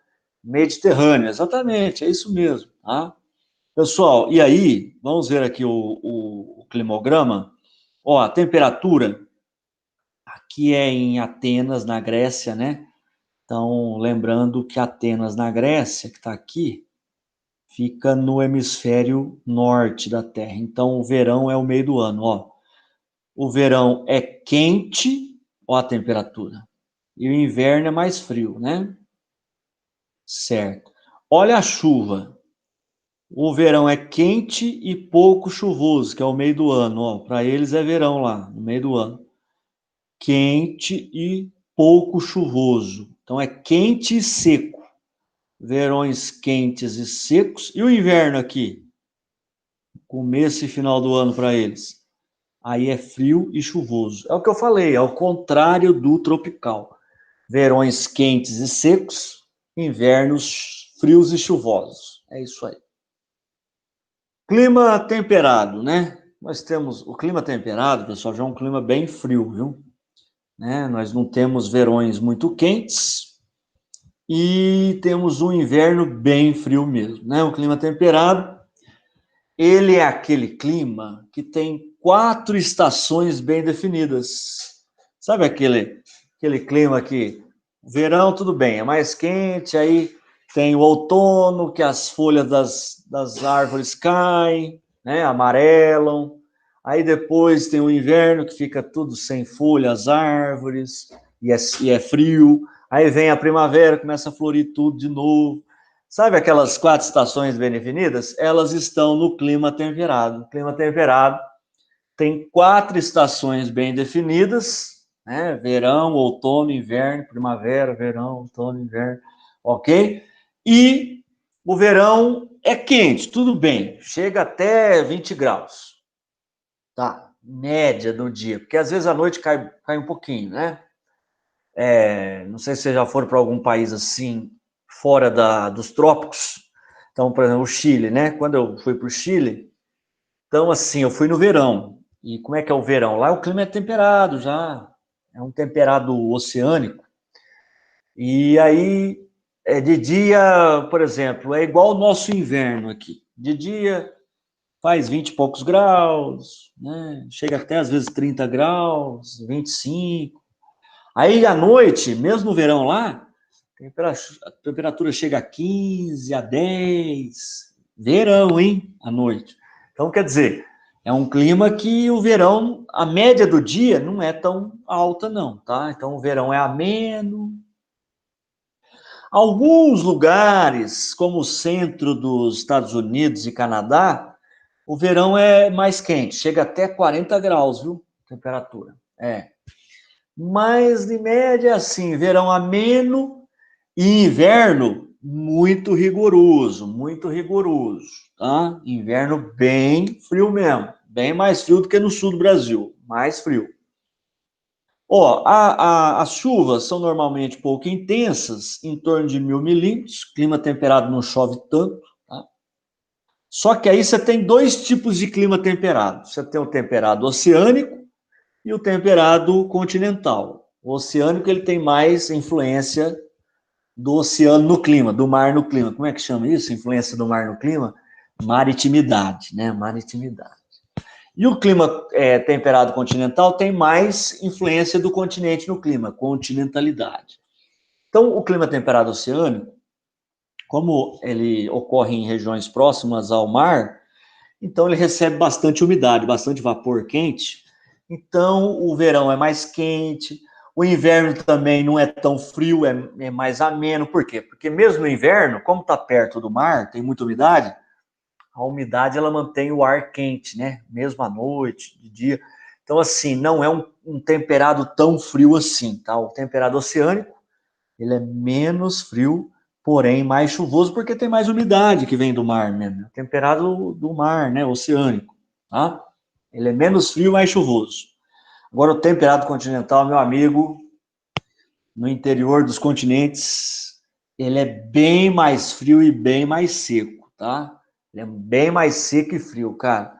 [SPEAKER 1] mediterrâneo, exatamente, é isso mesmo, tá? Pessoal, e aí, vamos ver aqui o climograma. Ó, a temperatura aqui é em Atenas, na Grécia, né? Então, lembrando que Atenas, na Grécia, que está aqui, fica no hemisfério norte da Terra. Então, o verão é o meio do ano, ó. O verão é quente, ó a temperatura. E o inverno é mais frio, né? Certo. Olha a chuva. O verão é quente e pouco chuvoso, que é o meio do ano, ó. Para eles é verão lá, no meio do ano. Quente e pouco chuvoso. Então, é quente e seco. verões quentes e secos. E o inverno aqui? Começo e final do ano para eles. Aí é frio e chuvoso. É o que eu falei, é o contrário do tropical. Verões quentes e secos, invernos frios e chuvosos. É isso aí. Clima temperado, né? Nós temos o clima temperado, pessoal, já é um clima bem frio, viu? Né? Nós não temos verões muito quentes e temos um inverno bem frio mesmo, né? O clima temperado, ele é aquele clima que tem 4 estações bem definidas. Sabe aquele clima que verão, tudo bem, é mais quente, aí tem o outono, que as folhas das árvores caem, né, amarelam. Aí depois tem o inverno, que fica tudo sem folha, as árvores, e é frio. Aí vem a primavera, começa a florir tudo de novo. Sabe aquelas 4 estações bem definidas? Elas estão no clima temperado. O clima temperado tem 4 estações bem definidas, né? Verão, outono, inverno, primavera, verão, outono, inverno, ok? E o verão é quente, tudo bem, chega até 20 graus, tá? Média do dia, porque às vezes à noite cai um pouquinho, né? Não sei se vocês já foram para algum país assim, fora dos trópicos. Então, por exemplo, o Chile, né? Quando eu fui para o Chile, então, assim, eu fui no verão. E como é que é o verão? Lá o clima é temperado já, é um temperado oceânico. E aí, de dia, por exemplo, é igual o nosso inverno aqui. De dia faz 20 e poucos graus, né? Chega até às vezes 30 graus, 25. Aí à noite, mesmo no verão lá, a temperatura chega a 15, a 10. Verão, hein? À noite. Então, quer dizer, é um clima que o verão, a média do dia não é tão alta, não, tá? Então, o verão é ameno. Alguns lugares, como o centro dos Estados Unidos e Canadá, o verão é mais quente, chega até 40 graus, viu? Temperatura. Mas, de média, assim, verão ameno e inverno muito rigoroso, tá? Inverno bem frio mesmo, bem mais frio do que no sul do Brasil, mais frio. As chuvas são normalmente pouco intensas, em torno de 1.000 milímetros, clima temperado não chove tanto, tá? Só que aí você tem 2 tipos de clima temperado. Você tem o temperado oceânico e o temperado continental. O oceânico, ele tem mais influência do oceano no clima, do mar no clima. Como é que chama isso? Influência do mar no clima? Maritimidade, né? Maritimidade. E o clima temperado continental tem mais influência do continente no clima, continentalidade. Então, o clima temperado oceânico, como ele ocorre em regiões próximas ao mar, então ele recebe bastante umidade, bastante vapor quente. Então, o verão é mais quente, o inverno também não é tão frio, é mais ameno. Por quê? Porque mesmo no inverno, como está perto do mar, tem muita umidade, a umidade ela mantém o ar quente, né? Mesmo à noite, de dia. Então, assim, não é um temperado tão frio assim, tá? O temperado oceânico, ele é menos frio, porém mais chuvoso, porque tem mais umidade que vem do mar mesmo. O temperado do mar, né? Oceânico, tá? Ele é menos frio, mais chuvoso. Agora, o temperado continental, meu amigo, no interior dos continentes, ele é bem mais frio e bem mais seco, tá? Ele é bem mais seco e frio, cara.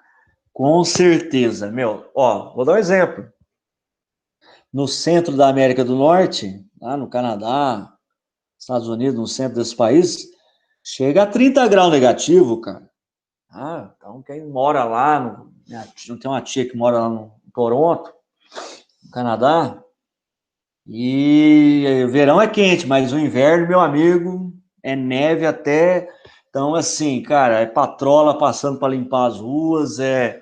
[SPEAKER 1] Com certeza, meu. Vou dar um exemplo. No centro da América do Norte, lá no Canadá, Estados Unidos, no centro desse país, chega a 30 graus negativo, cara. Então quem mora lá, não tem uma tia que mora lá no Toronto, no Canadá, e o verão é quente, mas o inverno, meu amigo, é neve até. Então, assim, cara, é patrola passando para limpar as ruas, é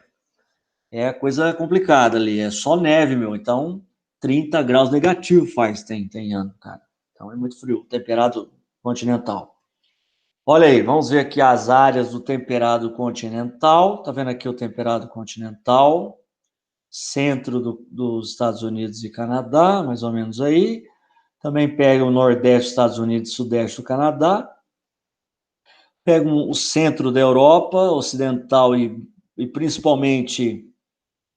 [SPEAKER 1] coisa complicada ali, é só neve, meu. Então, 30 graus negativo tem ano, cara. Então, é muito frio, temperado continental. Olha aí, vamos ver aqui as áreas do temperado continental. Tá vendo aqui o temperado continental? Centro dos Estados Unidos e Canadá, mais ou menos aí. Também pega o Nordeste dos Estados Unidos e Sudeste do Canadá. pegam o centro da Europa ocidental e principalmente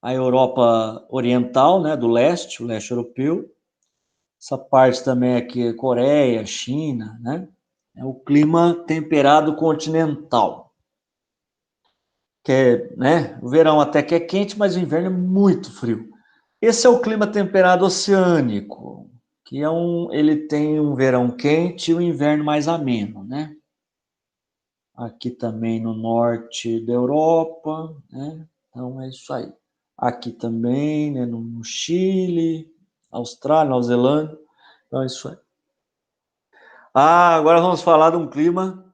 [SPEAKER 1] a Europa oriental, né, do leste, o leste europeu. Essa parte também aqui é Coreia, China, né? É o clima temperado continental. Que é, né, o verão até que é quente, mas o inverno é muito frio. Esse é o clima temperado oceânico, que ele tem um verão quente e um inverno mais ameno, né? Aqui também no norte da Europa, né? Então é isso aí. Aqui também, né, no Chile, Austrália, Nova Zelândia. Então é isso aí. Agora vamos falar de um clima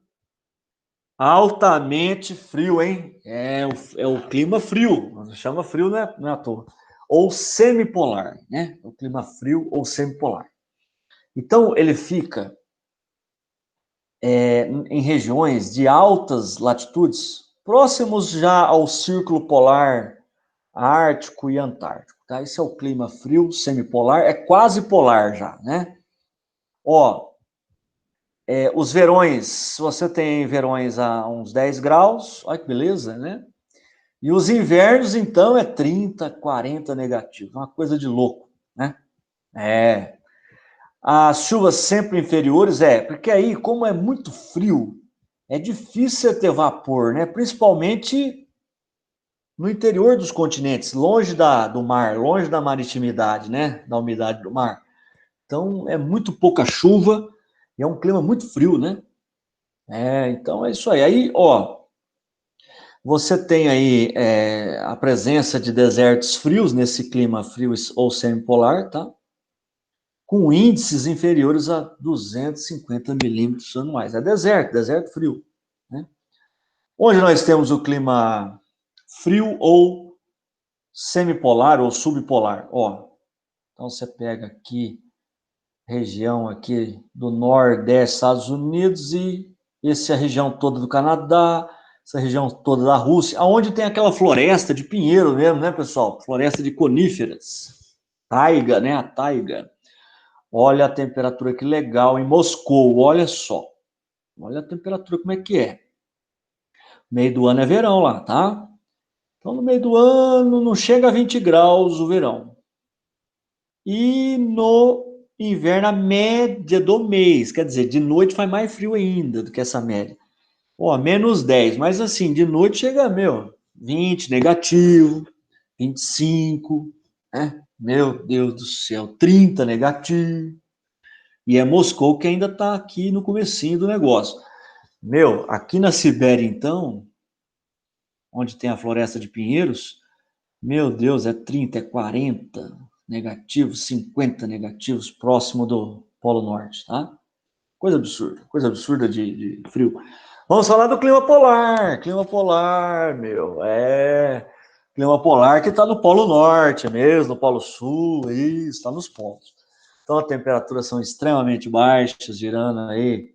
[SPEAKER 1] altamente frio, hein? É o clima frio, chama frio, não é à toa. Ou semipolar, né? O clima frio ou semipolar. Então, ele fica em regiões de altas latitudes, próximos já ao círculo polar ártico e antártico. Tá? Esse é o clima frio, semipolar, é quase polar já, né? Ó, os verões, você tem verões a uns 10 graus, olha que beleza, né? E os invernos, então, é 30, 40 negativo, uma coisa de louco, né? As chuvas sempre inferiores, porque aí, como é muito frio, é difícil ter vapor, né? Principalmente no interior dos continentes, longe do mar, longe da maritimidade, né? Da umidade do mar. Então, é muito pouca chuva e é um clima muito frio, né? Então é isso aí. Aí, ó, você tem aí a presença de desertos frios nesse clima frio ou semipolar, tá? Com índices inferiores a 250 milímetros anuais. É deserto frio, né? Onde nós temos o clima frio ou semipolar ou subpolar, ó. Então você pega aqui região aqui do Nordeste, Estados Unidos e essa região toda do Canadá, essa região toda da Rússia, aonde tem aquela floresta de pinheiro mesmo, né, pessoal? Floresta de coníferas. Taiga, né? A taiga. Olha a temperatura que legal em Moscou, olha só. Olha a temperatura como é que é. Meio do ano é verão lá, tá? Então, no meio do ano, não chega a 20 graus o verão. E no inverno, a média do mês, quer dizer, de noite faz mais frio ainda do que essa média. Ó, menos 10, mas assim, de noite chega, 20 negativo, 25, né? Meu Deus do céu, 30 negativo. E é Moscou que ainda está aqui no comecinho do negócio. Aqui na Sibéria, então, onde tem a floresta de pinheiros, meu Deus, é 30, é 40 negativos, 50 negativos, próximo do Polo Norte, tá? Coisa absurda de frio. Vamos falar do clima polar, clima polar que está no Polo Norte mesmo, no Polo Sul, isso, está nos polos. Então, as temperaturas são extremamente baixas, girando aí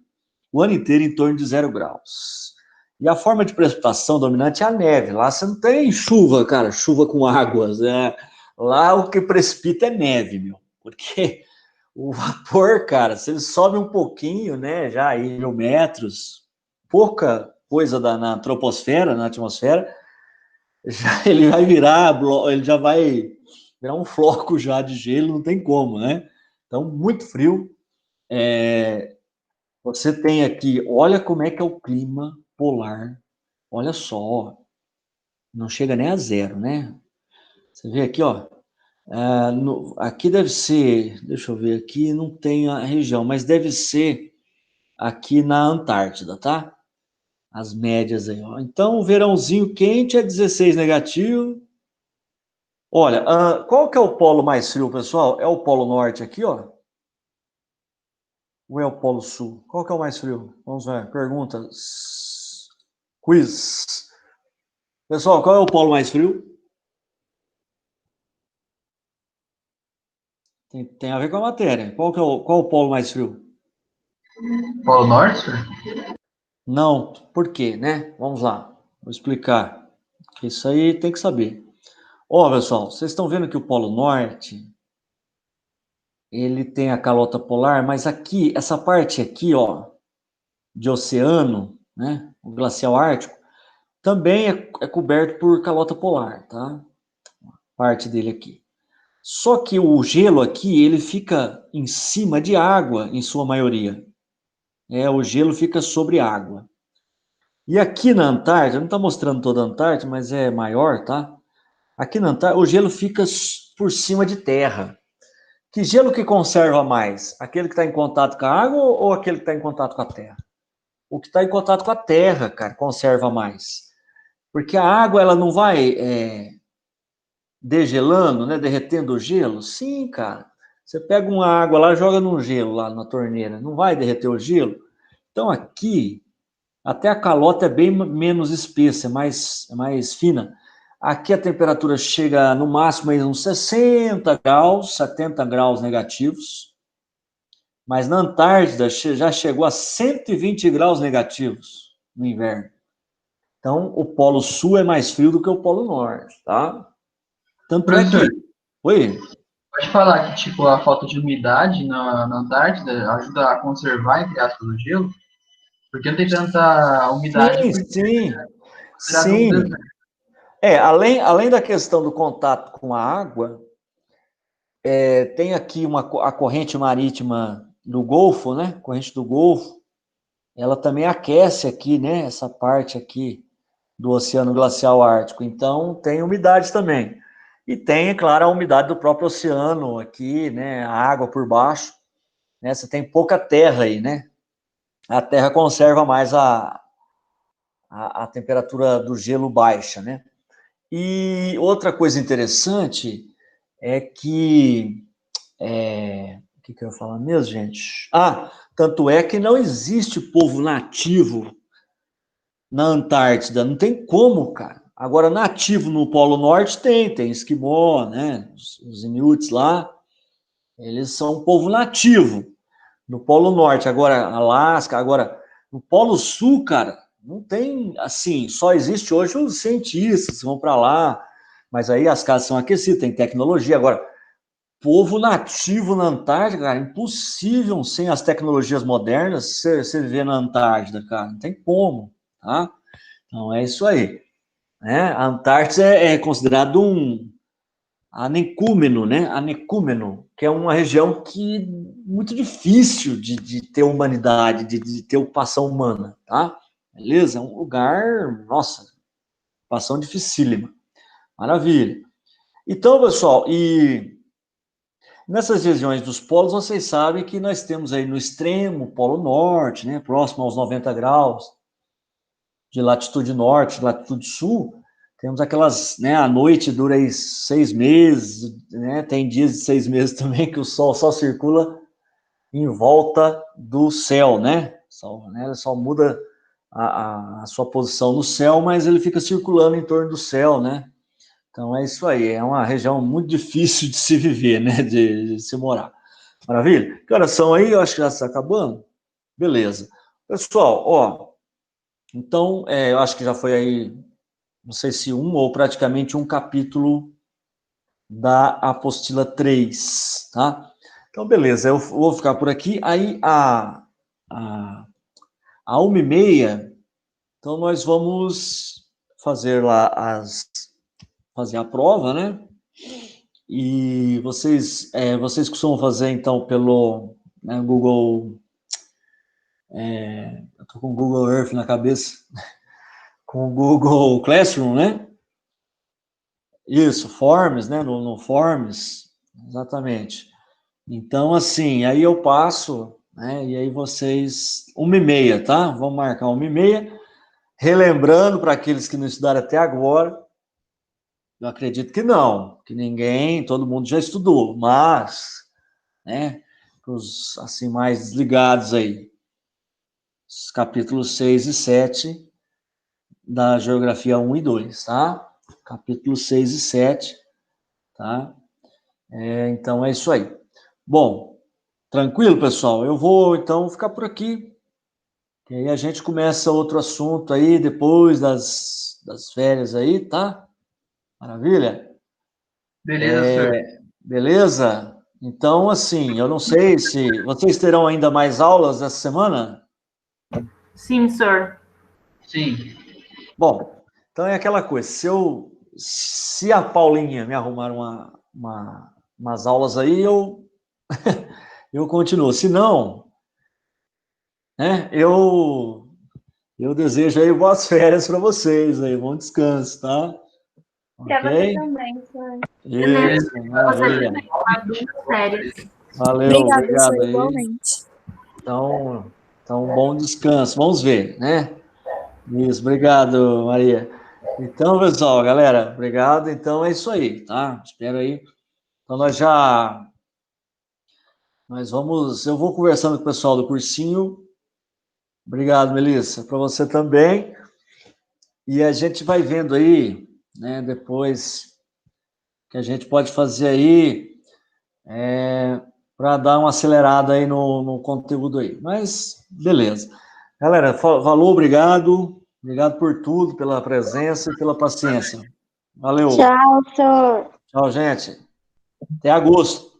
[SPEAKER 1] o ano inteiro em torno de 0 graus. E a forma de precipitação dominante é a neve. Lá você não tem chuva, cara, chuva com águas. Lá o que precipita é neve, porque o vapor, cara, se ele sobe um pouquinho, né, já aí 1.000 metros, pouca coisa na troposfera, na atmosfera, ele já vai virar um floco já de gelo, não tem como, né? Então, muito frio. Você tem aqui, olha como é que é o clima polar. Olha só, não chega nem a 0, né? Você vê aqui, ó. Aqui deve ser, deixa eu ver aqui, não tem a região, mas deve ser aqui na Antártida, tá? As médias aí, ó. Então, o verãozinho quente é 16 negativo. Olha, qual que é o polo mais frio, pessoal? É o Polo Norte aqui, ó. Ou é o Polo Sul? Qual que é o mais frio? Vamos ver, perguntas. Quiz. Pessoal, qual é o polo mais frio? Tem a ver com a matéria. Qual o polo mais frio?
[SPEAKER 5] Polo Norte, senhor?
[SPEAKER 1] Não, por quê, né? Vamos lá, vou explicar. Isso aí tem que saber. Ó, pessoal, vocês estão vendo que o Polo Norte, ele tem a calota polar, mas aqui, essa parte aqui, ó, de oceano, né? O glacial ártico, também é coberto por calota polar, tá? Parte dele aqui. Só que o gelo aqui, ele fica em cima de água, em sua maioria. O gelo fica sobre água. E aqui na Antártida, não está mostrando toda a Antártida, mas é maior, tá? Aqui na Antártida, o gelo fica por cima de terra. Que gelo que conserva mais? Aquele que está em contato com a água ou aquele que está em contato com a terra? O que está em contato com a terra, cara, conserva mais. Porque a água, ela não vai degelando, né, derretendo o gelo? Sim, cara. Você pega uma água lá, joga no gelo, lá na torneira. Não vai derreter o gelo? Então, aqui, até a calota é bem menos espessa, é mais fina. Aqui a temperatura chega no máximo a uns 60 graus, 70 graus negativos. Mas na Antártida já chegou a 120 graus negativos no inverno. Então, o Polo Sul é mais frio do que o Polo Norte, tá? Tanto
[SPEAKER 5] Professor,
[SPEAKER 1] é que... Oi?
[SPEAKER 5] pode falar que, tipo, a falta de umidade na Antártida ajuda a conservar, entre aspas, o gelo? Porque não tem tanta umidade, porque
[SPEAKER 1] Sim,
[SPEAKER 5] é considerado um
[SPEAKER 1] sim.
[SPEAKER 5] deserto.
[SPEAKER 1] Além da questão do contato com a água, tem aqui a corrente marítima do Golfo, né? Corrente do Golfo, ela também aquece aqui, né? Essa parte aqui do Oceano Glacial Ártico. Então, tem umidade também. E tem, é claro, a umidade do próprio oceano aqui, né? A água por baixo. Né? Você tem pouca terra aí, né? A terra conserva mais a temperatura do gelo baixa, né? E outra coisa interessante é que... o que eu ia falar mesmo, gente? Tanto é que não existe povo nativo na Antártida, não tem como, cara. Agora, nativo no Polo Norte tem esquimó, né? Os inuits lá, eles são um povo nativo no Polo Norte. Agora, Alasca, agora, no Polo Sul, cara, não tem, assim, só existe hoje os cientistas que vão para lá, mas aí as casas são aquecidas, tem tecnologia. Agora, povo nativo na Antártida, cara, impossível sem as tecnologias modernas você viver na Antártida, cara, não tem como, tá? Então é isso aí, né? A Antártida é considerado um anecúmeno, né? Anecúmeno, que é uma região que muito difícil de ter humanidade, de ter ocupação humana, tá? Beleza? É um lugar, nossa, ocupação dificílima. Maravilha. Então, pessoal, nessas regiões dos polos, vocês sabem que nós temos aí no extremo Polo Norte, né, próximo aos 90 graus de latitude norte, latitude sul, temos aquelas, né, a noite dura aí 6 meses, né, tem dias de 6 meses também que o sol só circula em volta do céu, né, ele só muda a sua posição no céu, mas ele fica circulando em torno do céu, né. Então é isso aí, é uma região muito difícil de se viver, né, de se morar. Maravilha? Que horas são aí? Eu acho que já está acabando. Beleza. Pessoal, ó, então, eu acho que já foi aí, não sei se ou praticamente um capítulo da apostila 3, tá? Então, beleza, eu vou ficar por aqui. Aí, a 1h30, então nós vamos fazer lá fazer a prova, né? E vocês costumam fazer, então, pelo Google... eu tô com o Google Earth na cabeça. Com o Google Classroom, né? Isso, Forms, né? No Forms, exatamente. Então, assim, aí eu passo, né? E aí vocês... 1h30, tá? Vamos marcar 1h30. Relembrando para aqueles que não estudaram até agora, eu acredito que não, que todo mundo já estudou, mas, né? Os, assim, mais desligados aí, os capítulos 6 e 7 da Geografia 1 e 2, tá? Capítulos 6 e 7, tá? Então é isso aí. Bom, tranquilo, pessoal? Eu vou, então, ficar por aqui. E aí a gente começa outro assunto aí, depois das férias aí, tá? Maravilha?
[SPEAKER 5] Beleza, senhor.
[SPEAKER 1] Beleza? Então, assim, eu não sei se... Vocês terão ainda mais aulas essa semana?
[SPEAKER 7] Sim, senhor.
[SPEAKER 5] Sim.
[SPEAKER 1] Bom, então é aquela coisa, se a Paulinha me arrumar umas aulas aí, eu continuo. Se não, né, eu desejo aí boas férias para vocês aí, bom descanso, tá?
[SPEAKER 7] Pra você
[SPEAKER 1] Ok?
[SPEAKER 7] também, Sor.
[SPEAKER 1] Isso, maravilha.
[SPEAKER 7] Sério.
[SPEAKER 1] Valeu,
[SPEAKER 4] Obrigada,
[SPEAKER 1] obrigado
[SPEAKER 4] senhor,
[SPEAKER 1] aí.
[SPEAKER 4] igualmente.
[SPEAKER 1] Então, bom descanso. Vamos ver, né? Isso, obrigado, Maria. Então, pessoal, galera, obrigado. Então, é isso aí, tá? Espero aí. Então, eu vou conversando com o pessoal do cursinho. Obrigado, Melissa, para você também. E a gente vai vendo aí, né, depois que a gente pode fazer aí, para dar uma acelerada aí no conteúdo aí. Mas, beleza. Galera, falou, obrigado. Obrigado por tudo, pela presença e pela paciência. Valeu.
[SPEAKER 4] Tchau, senhor.
[SPEAKER 1] Tchau, gente. Até agosto.